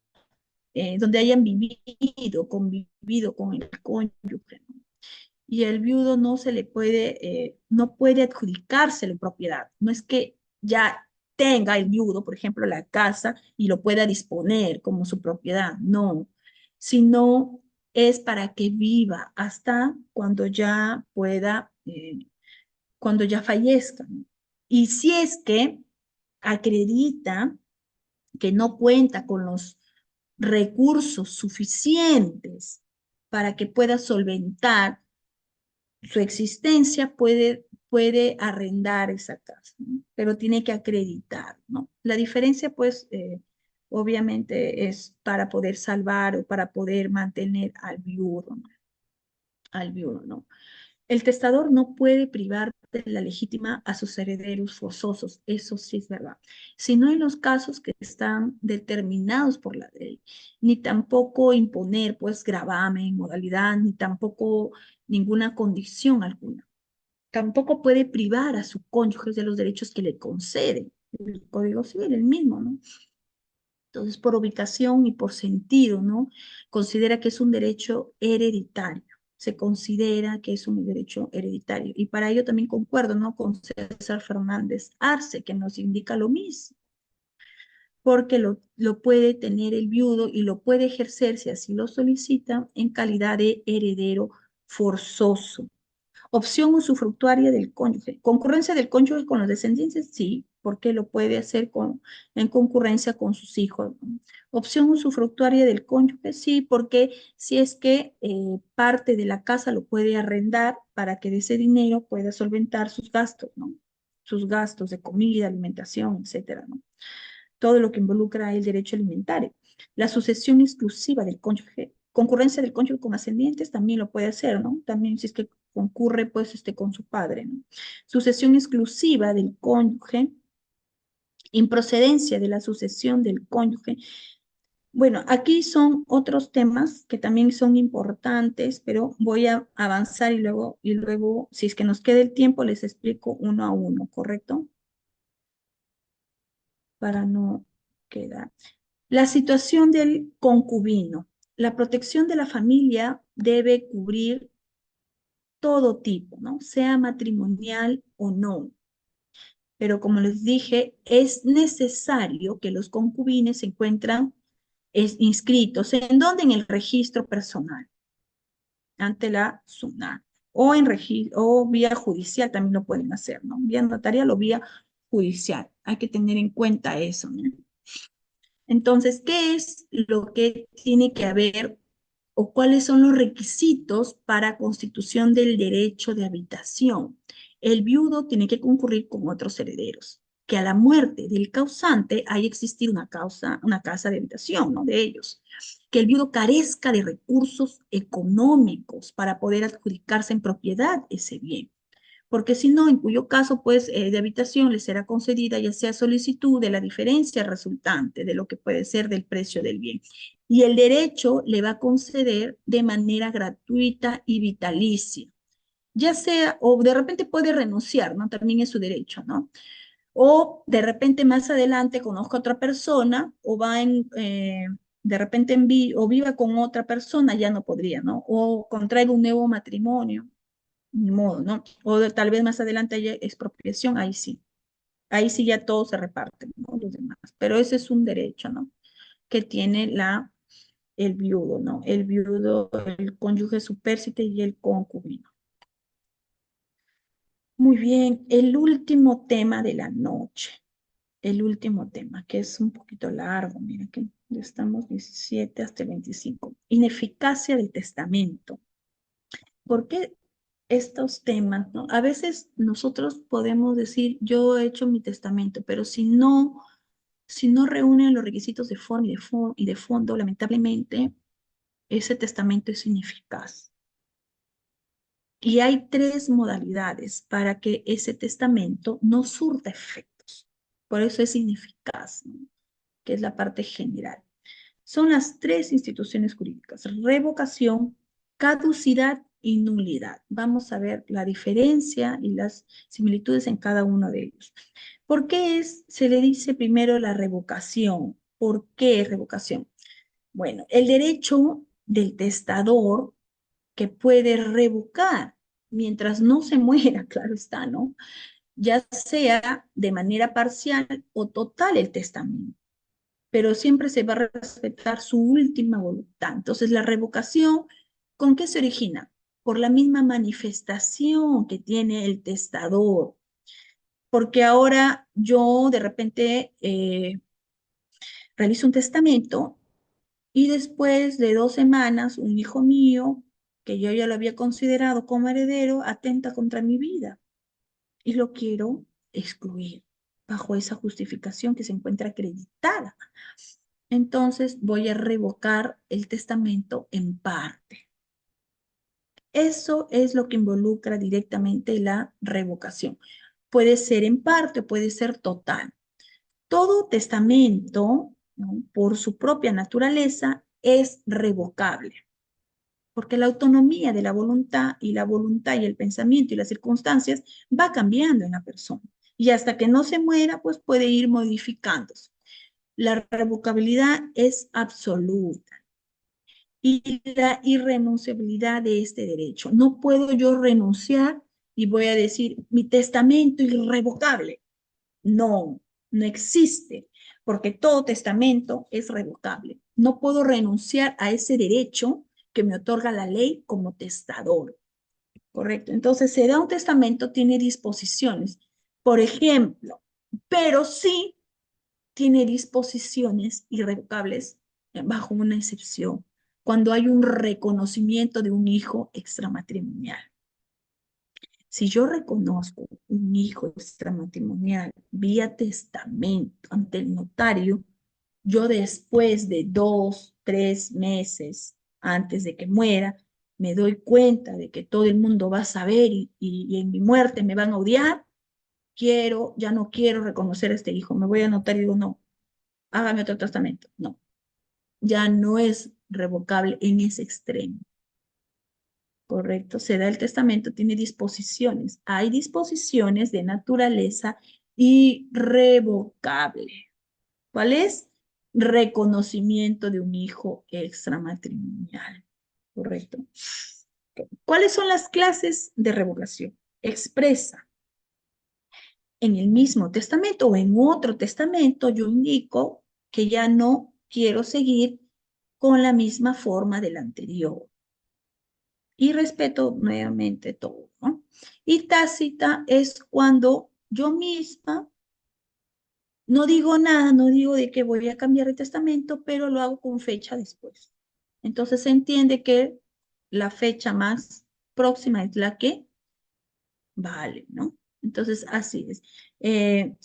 donde hayan vivido, convivido con el cónyuge, ¿no? Y el viudo no se le puede, no puede adjudicarse la propiedad. No es que ya tenga el viudo, por ejemplo, la casa y lo pueda disponer como su propiedad, no, sino es para que viva hasta cuando ya pueda, cuando ya fallezca, ¿no? Y si es que acredita que no cuenta con los recursos suficientes para que pueda solventar su existencia, puede arrendar esa casa, ¿no? Pero tiene que acreditar, ¿no? La diferencia, pues, obviamente es para poder salvar o para poder mantener al viudo, ¿no? Al viudo, ¿no? El testador no puede privar de la legítima a sus herederos forzosos, eso sí es verdad, sino en los casos que están determinados por la ley, ni tampoco imponer pues gravamen, modalidad, ni tampoco ninguna condición alguna. Tampoco puede privar a su cónyuge de los derechos que le concede el Código Civil, el mismo, ¿no? Entonces, por ubicación y por sentido, ¿no? Considera que es un derecho hereditario. Se considera que es un derecho hereditario. Y para ello también concuerdo, ¿no? Con César Fernández Arce, que nos indica lo mismo, porque lo puede tener el viudo y lo puede ejercer, si así lo solicita, en calidad de heredero forzoso. Opción usufructuaria del cónyuge. ¿Concurrencia del cónyuge con los descendientes? Sí, porque lo puede hacer en concurrencia con sus hijos, ¿no? Opción usufructuaria del cónyuge, sí, porque si es que parte de la casa lo puede arrendar para que de ese dinero pueda solventar sus gastos, ¿no? sus gastos de comida, alimentación, etcétera, ¿no? Todo lo que involucra el derecho alimentario. La sucesión exclusiva del cónyuge, concurrencia del cónyuge con ascendientes también lo puede hacer, ¿no? También si es que concurre, pues, con su padre, ¿no? Sucesión exclusiva del cónyuge, improcedencia de la sucesión del cónyuge. Bueno, aquí son otros temas que también son importantes, pero voy a avanzar y luego, si es que nos queda el tiempo, les explico uno a uno, ¿correcto? Para no quedar. La situación del concubino. La protección de la familia debe cubrir todo tipo, ¿no? Sea matrimonial o no. Pero como les dije, es necesario que los concubines se encuentran inscritos. ¿En dónde? En el registro personal, ante la SUNAT. O vía judicial también lo pueden hacer, ¿no? Vía notarial o vía judicial. Hay que tener en cuenta eso, ¿no? Entonces, ¿qué es lo que tiene que haber o cuáles son los requisitos para constitución del derecho de habitación? El viudo tiene que concurrir con otros herederos, que a la muerte del causante haya existido una casa de habitación, ¿no? De ellos, que el viudo carezca de recursos económicos para poder adjudicarse en propiedad ese bien, porque si no, en cuyo caso, pues, de habitación le será concedida ya sea solicitud de la diferencia resultante de lo que puede ser del precio del bien. Y el derecho le va a conceder de manera gratuita y vitalicia, ya sea, o de repente puede renunciar, ¿no? También es su derecho, ¿no? O de repente más adelante conozca a otra persona, o de repente o viva con otra persona, ya no podría, ¿no? O contraiga un nuevo matrimonio, ni modo, ¿no? Tal vez más adelante haya expropiación, ahí sí ya todo se reparte, ¿no? Los demás. Pero ese es un derecho, ¿no? Que tiene el viudo, ¿no? El viudo, el cónyuge supérsite y el concubino. Muy bien, el último tema de la noche, el último tema, que es un poquito largo, mira que ya estamos 17 hasta el 25. Ineficacia del testamento. ¿Por qué estos temas, ¿no? A veces nosotros podemos decir, yo he hecho mi testamento, pero si no reúnen los requisitos de forma y de fondo, lamentablemente, ese testamento es ineficaz. Y hay tres modalidades para que ese testamento no surta efectos. Por eso es ineficaz, ¿no? Que es la parte general. Son las tres instituciones jurídicas: revocación, caducidad y nulidad. Vamos a ver la diferencia y las similitudes en cada uno de ellos. ¿Por qué se le dice primero la revocación? ¿Por qué revocación? Bueno, el derecho del testador que puede revocar mientras no se muera, claro está, ¿no? Ya sea de manera parcial o total el testamento, pero siempre se va a respetar su última voluntad. Entonces, la revocación, ¿con qué se origina? Por la misma manifestación que tiene el testador, porque ahora yo de repente realizo un testamento y después de 2 semanas, un hijo mío, que yo ya lo había considerado como heredero, atenta contra mi vida y lo quiero excluir bajo esa justificación que se encuentra acreditada. Entonces voy a revocar el testamento en parte. Eso es lo que involucra directamente la revocación. Puede ser en parte, puede ser total. Todo testamento, ¿no?, por su propia naturaleza, es revocable, porque la autonomía de la voluntad y el pensamiento y las circunstancias va cambiando en la persona. Y hasta que no se muera, pues puede ir modificándose. La revocabilidad es absoluta y la irrenunciabilidad de este derecho. No puedo yo renunciar y voy a decir mi testamento irrevocable. No, no existe, porque todo testamento es revocable. No puedo renunciar a ese derecho que me otorga la ley como testador, ¿correcto? Entonces, se da un testamento, tiene disposiciones, por ejemplo, pero sí tiene disposiciones irrevocables bajo una excepción, cuando hay un reconocimiento de un hijo extramatrimonial. Si yo reconozco un hijo extramatrimonial vía testamento ante el notario, yo después de 2, 3 meses antes de que muera, me doy cuenta de que todo el mundo va a saber y en mi muerte me van a odiar, ya no quiero reconocer a este hijo, me voy a anotar y digo, no, hágame otro testamento. No, ya no es revocable en ese extremo. Correcto, se da el testamento, tiene disposiciones. Hay disposiciones de naturaleza irrevocable. ¿Cuál es? Reconocimiento de un hijo extramatrimonial. Correcto. ¿Cuáles son las clases de revocación? Expresa. En el mismo testamento o en otro testamento, yo indico que ya no quiero seguir con la misma forma del anterior. Y respeto nuevamente todo, ¿no? Y tácita es cuando yo misma no digo nada, no digo de que voy a cambiar el testamento, pero lo hago con fecha después. Entonces se entiende que la fecha más próxima es la que vale, ¿no? Entonces así es.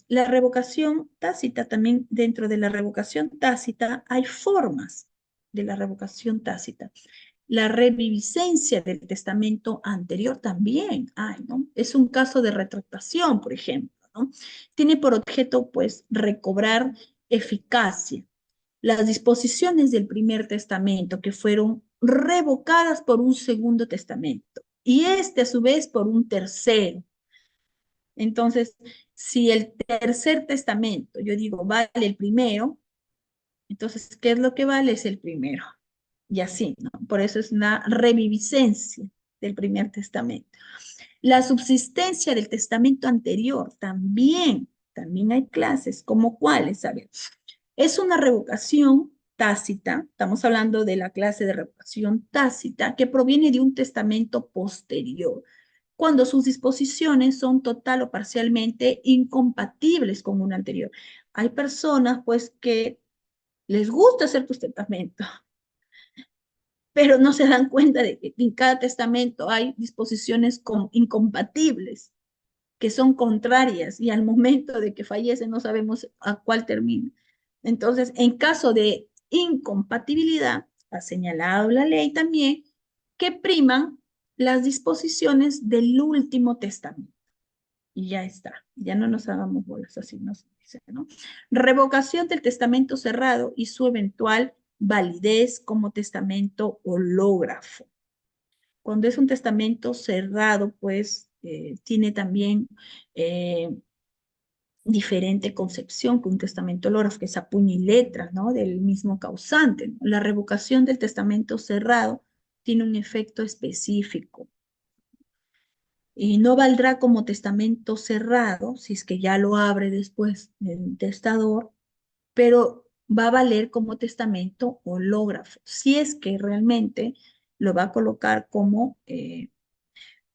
La revocación tácita, también dentro de la revocación tácita hay formas de la revocación tácita. La reviviscencia del testamento anterior también hay, ¿no? Es un caso de retractación, por ejemplo, ¿no? Tiene por objeto, pues, recobrar eficacia. Las disposiciones del primer testamento que fueron revocadas por un segundo testamento y este a su vez por un tercero. Entonces, si el tercer testamento, yo digo, vale el primero, entonces, ¿qué es lo que vale? Es el primero. Y así, ¿no? Por eso es una reviviscencia del primer testamento. La subsistencia del testamento anterior también hay clases, como cuáles, a ver, es una revocación tácita, estamos hablando de la clase de revocación tácita, que proviene de un testamento posterior, cuando sus disposiciones son total o parcialmente incompatibles con un anterior. Hay personas, pues, que les gusta hacer tu testamento, pero no se dan cuenta de que en cada testamento hay disposiciones incompatibles, que son contrarias, y al momento de que fallece no sabemos a cuál termina. Entonces, en caso de incompatibilidad, ha señalado la ley también que priman las disposiciones del último testamento. Y ya está, ya no nos hagamos bolas, así nos dice, ¿no? Revocación del testamento cerrado y su eventual validez como testamento hológrafo. Cuando es un testamento cerrado, pues tiene también diferente concepción que un testamento hológrafo, que es a puño y letra, ¿no? Del mismo causante, ¿no? La revocación del testamento cerrado tiene un efecto específico y no valdrá como testamento cerrado, si es que ya lo abre después el testador, pero va a valer como testamento hológrafo, si es que realmente lo va a colocar como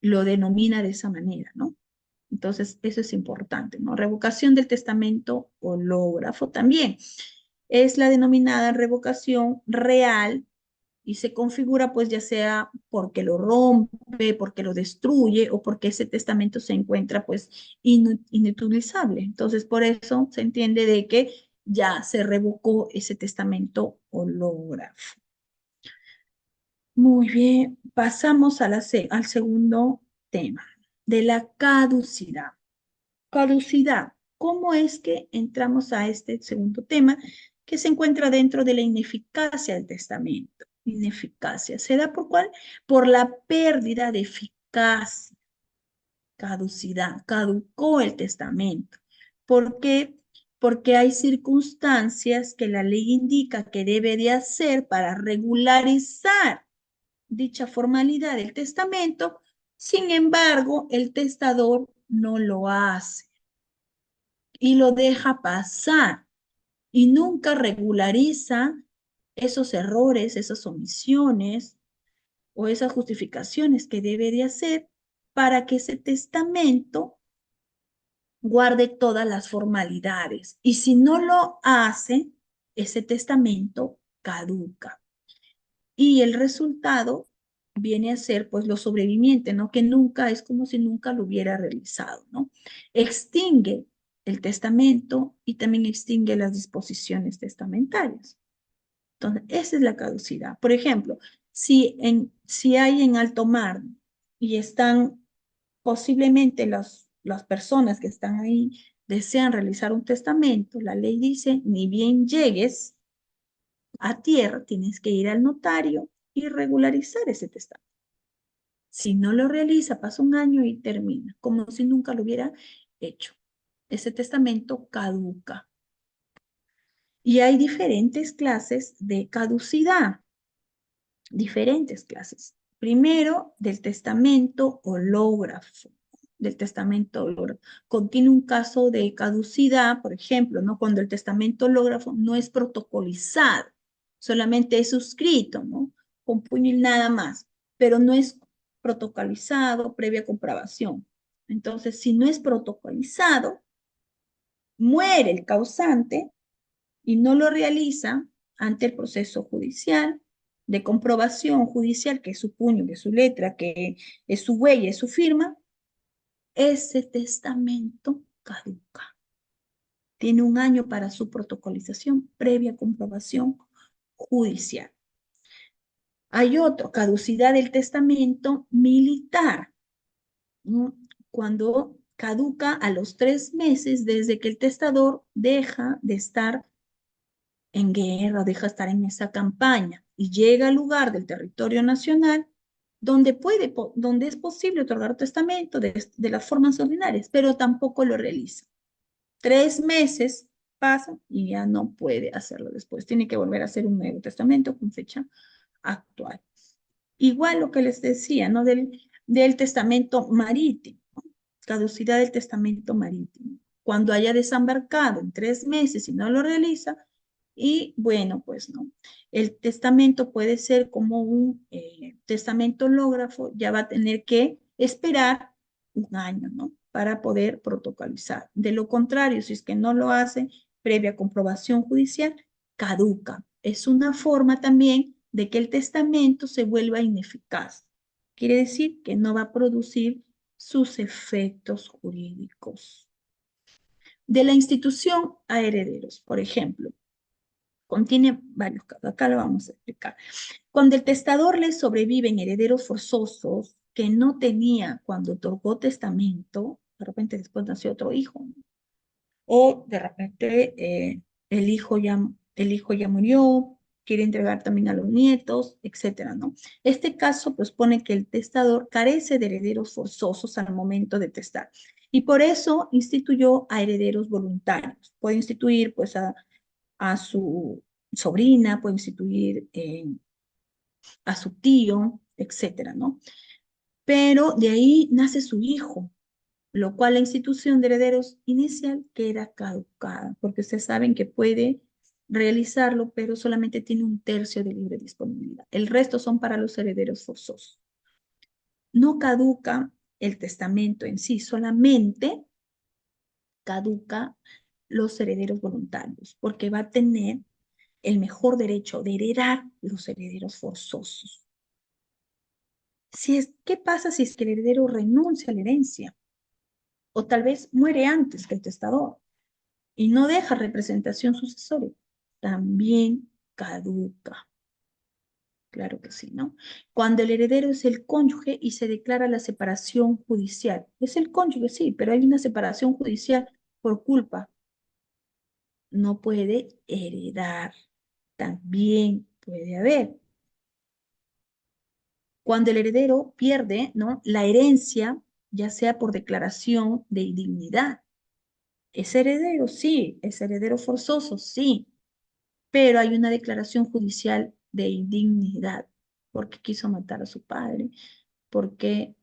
lo denomina de esa manera, ¿no? Entonces, eso es importante, ¿no? Revocación del testamento hológrafo también. Es la denominada revocación real y se configura pues ya sea porque lo rompe, porque lo destruye o porque ese testamento se encuentra pues inutilizable. Entonces por eso se entiende de que ya se revocó ese testamento hológrafo. Muy bien, pasamos a al segundo tema, de la caducidad. Caducidad. ¿Cómo es que entramos a este segundo tema que se encuentra dentro de la ineficacia del testamento? Ineficacia. ¿Se da por cuál? Por la pérdida de eficacia. Caducidad. Caducó el testamento. ¿Por qué? Porque hay circunstancias que la ley indica que debe de hacer para regularizar dicha formalidad del testamento. Sin embargo, el testador no lo hace y lo deja pasar y nunca regulariza esos errores, esas omisiones o esas justificaciones que debe de hacer para que ese testamento guarde todas las formalidades. Y si no lo hace, ese testamento caduca. Y el resultado viene a ser pues lo sobreviviente, ¿no? Que nunca, es como si nunca lo hubiera realizado, ¿no? Extingue el testamento y también extingue las disposiciones testamentarias. Entonces, esa es la caducidad. Por ejemplo, si hay en alto mar y están posiblemente las personas que están ahí desean realizar un testamento, la ley dice, ni bien llegues a tierra, tienes que ir al notario y regularizar ese testamento. Si no lo realiza, pasa un año y termina, como si nunca lo hubiera hecho. Ese testamento caduca. Y hay diferentes clases de caducidad, diferentes clases. Primero, del testamento hológrafo. Del testamento hológrafo. Contiene un caso de caducidad, por ejemplo, ¿no? Cuando el testamento hológrafo no es protocolizado, solamente es suscrito, ¿no? Con puño y nada más, pero no es protocolizado previa comprobación. Entonces, si no es protocolizado, muere el causante y no lo realiza ante el proceso judicial de comprobación judicial, que es su puño, que es su letra, que es su huella, es su firma, ese testamento caduca. Tiene un año para su protocolización previa comprobación judicial. Hay otro, caducidad del testamento militar, ¿no? Cuando caduca a los 3 meses desde que el testador deja de estar en guerra, deja de estar en esa campaña y llega al lugar del territorio nacional donde es posible otorgar testamento de las formas ordinarias, pero tampoco lo realiza. 3 meses pasan y ya no puede hacerlo después. Tiene que volver a hacer un nuevo testamento con fecha actual. Igual lo que les decía, ¿no? Del testamento marítimo, ¿no? Caducidad del testamento marítimo. Cuando haya desembarcado en 3 meses y no lo realiza, y bueno, pues no. El testamento puede ser como un testamento hológrafo, ya va a tener que esperar un año, ¿no? Para poder protocolizar. De lo contrario, si es que no lo hace previa comprobación judicial, caduca. Es una forma también de que el testamento se vuelva ineficaz. Quiere decir que no va a producir sus efectos jurídicos. De la institución a herederos, por ejemplo, contiene varios casos, acá lo vamos a explicar. Cuando el testador le sobreviven herederos forzosos que no tenía cuando otorgó testamento, de repente después nació otro hijo, ¿no? O de repente el el hijo ya murió, quiere entregar también a los nietos, etcétera, ¿no? Este caso pues pone que el testador carece de herederos forzosos al momento de testar y por eso instituyó a herederos voluntarios. Puede instituir pues a su sobrina, puede instituir a su tío, etcétera, ¿no? Pero de ahí nace su hijo, lo cual la institución de herederos inicial queda caducada, porque ustedes saben que puede realizarlo, pero solamente tiene un tercio de libre disponibilidad. El resto son para los herederos forzosos. No caduca el testamento en sí, solamente caduca los herederos voluntarios, porque va a tener el mejor derecho de heredar los herederos forzosos. ¿Qué pasa si es que el heredero renuncia a la herencia? O tal vez muere antes que el testador y no deja representación sucesoria. También caduca. Claro que sí, ¿no? Cuando el heredero es el cónyuge y se declara la separación judicial. Es el cónyuge, sí, pero hay una separación judicial por culpa. No puede heredar. También puede haber. Cuando el heredero pierde, ¿no? La herencia, ya sea por declaración de indignidad. ¿Es heredero? Sí. ¿Es heredero forzoso? Sí. Pero hay una declaración judicial de indignidad porque quiso matar a su padre, porque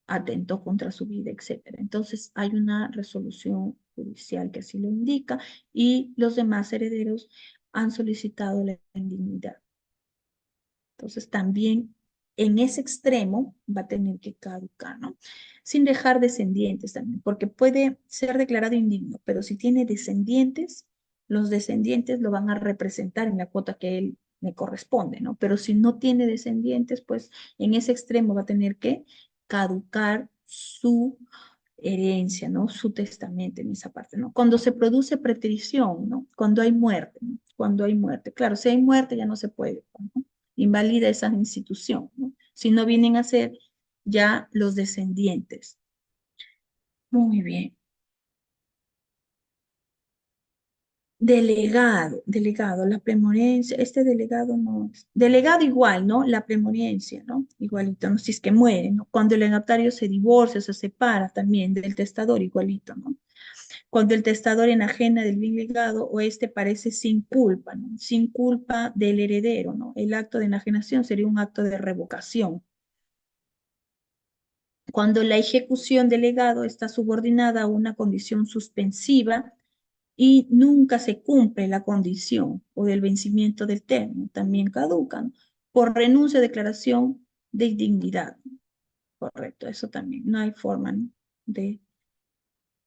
atentó contra su vida, etcétera. Entonces hay una resolución judicial que así lo indica y los demás herederos han solicitado la indignidad. Entonces también en ese extremo va a tener que caducar, ¿no? Sin dejar descendientes también, porque puede ser declarado indigno, pero si tiene descendientes, los descendientes lo van a representar en la cuota que él me corresponde, ¿no? Pero si no tiene descendientes, pues en ese extremo va a tener que caducar su herencia, ¿no? Su testamento en esa parte, ¿no? Cuando se produce preterición, ¿no? Cuando hay muerte, ¿no? Cuando hay muerte. Claro, si hay muerte ya no se puede, ¿no? Invalida esa institución, ¿no? Si no vienen a ser ya los descendientes. Muy bien. Delegado, la premonencia, este delegado no es. Delegado igual, ¿no? La premonencia, ¿no? Igualito, ¿no? Si es que muere, ¿no? Cuando el legatario se divorcia, se separa también del testador, igualito, ¿no? Cuando el testador enajena del bien legado o este parece sin culpa, ¿no? Sin culpa del heredero, ¿no? El acto de enajenación sería un acto de revocación. Cuando la ejecución del legado está subordinada a una condición suspensiva y nunca se cumple la condición o del vencimiento del término, también caducan por renuncia o declaración de indignidad. Correcto, eso también. No hay forma, ¿no? De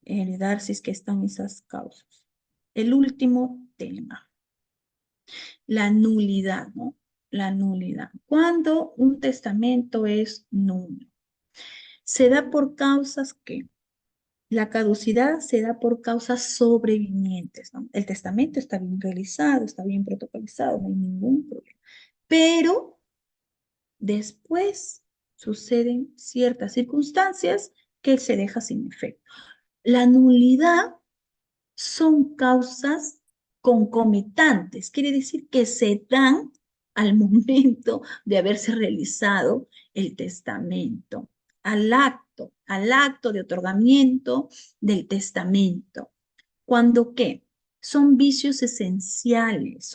heredar si es que están esas causas. El último tema, la nulidad, ¿no? La nulidad. Cuando un testamento es nulo, se da por causas que la caducidad se da por causas sobrevinientes, ¿no? El testamento está bien realizado, está bien protocolizado, no hay ningún problema. Pero después suceden ciertas circunstancias que se deja sin efecto. La nulidad son causas concomitantes, quiere decir que se dan al momento de haberse realizado el testamento, al acto de otorgamiento del testamento. ¿Cuándo qué? Son vicios esenciales,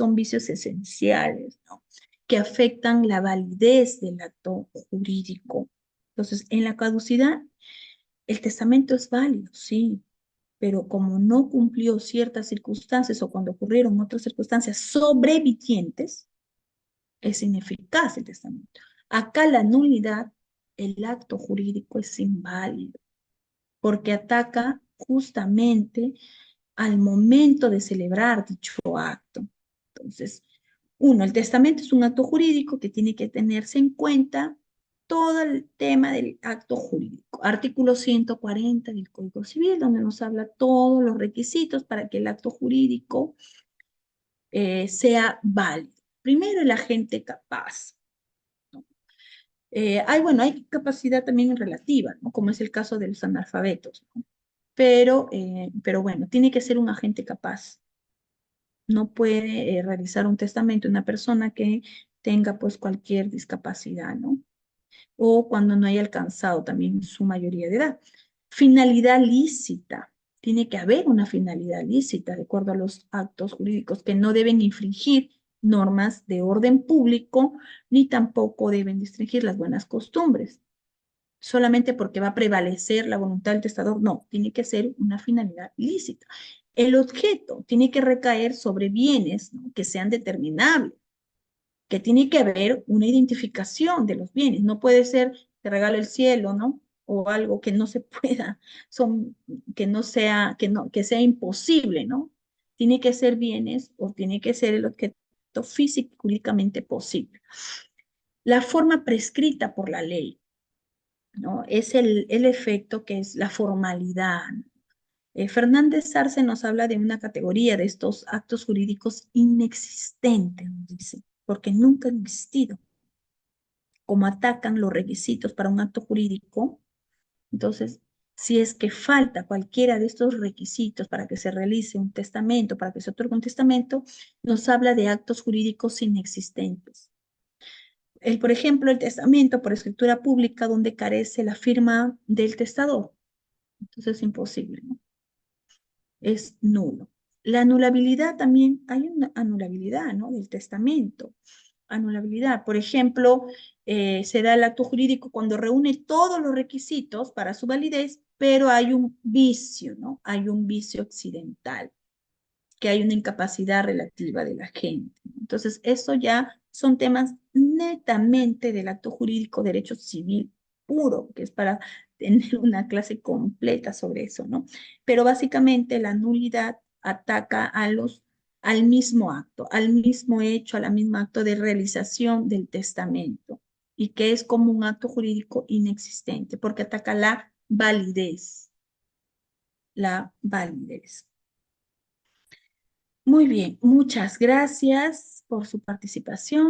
¿no? Que afectan la validez del acto jurídico. Entonces, en la caducidad, el testamento es válido, sí, pero como no cumplió ciertas circunstancias o cuando ocurrieron otras circunstancias sobrevivientes, es ineficaz el testamento. Acá la nulidad, el acto jurídico es inválido, porque ataca justamente al momento de celebrar dicho acto. Entonces, uno, el testamento es un acto jurídico que tiene que tenerse en cuenta todo el tema del acto jurídico. Artículo 140 del Código Civil, donde nos habla todos los requisitos para que el acto jurídico sea válido. Primero, el agente capaz. ¿No? Bueno, hay capacidad también relativa, ¿no? Como es el caso de los analfabetos, ¿no? Pero bueno, tiene que ser un agente capaz. No puede realizar un testamento una persona que tenga pues cualquier discapacidad, ¿no? O cuando no haya alcanzado también su mayoría de edad. Finalidad lícita. Tiene que haber una finalidad lícita de acuerdo a los actos jurídicos que no deben infringir normas de orden público ni tampoco deben restringir las buenas costumbres. Solamente porque va a prevalecer la voluntad del testador, no, tiene que ser una finalidad lícita. El objeto tiene que recaer sobre bienes, ¿no? Que sean determinables, que tiene que haber una identificación de los bienes. No puede ser te regalo el cielo, ¿no? O algo que no se pueda, que no sea, que sea imposible, ¿no? Tiene que ser bienes o tiene que ser el objeto físico y jurídicamente posible. La forma prescrita por la ley, ¿no? Es el efecto que es la formalidad. Fernández Arce nos habla de una categoría de estos actos jurídicos inexistentes, dice, porque nunca han existido. Como atacan los requisitos para un acto jurídico, entonces, si es que falta cualquiera de estos requisitos para que se realice un testamento, para que se otorgue un testamento, nos habla de actos jurídicos inexistentes. Por ejemplo, el testamento por escritura pública donde carece la firma del testador. Entonces es imposible, ¿no? Es nulo. La anulabilidad también, hay una anulabilidad, ¿no? Del testamento. Anulabilidad, por ejemplo, se da el acto jurídico cuando reúne todos los requisitos para su validez, pero hay un vicio, ¿no? Hay un vicio accidental, que hay una incapacidad relativa de la gente. Entonces, eso ya son temas netamente del acto jurídico, derecho civil puro, que es para tener una clase completa sobre eso, ¿no? Pero básicamente la nulidad ataca a los al mismo acto, al mismo hecho, al mismo acto de realización del testamento, y que es como un acto jurídico inexistente, porque ataca la validez, la validez. Muy bien, muchas gracias por su participación.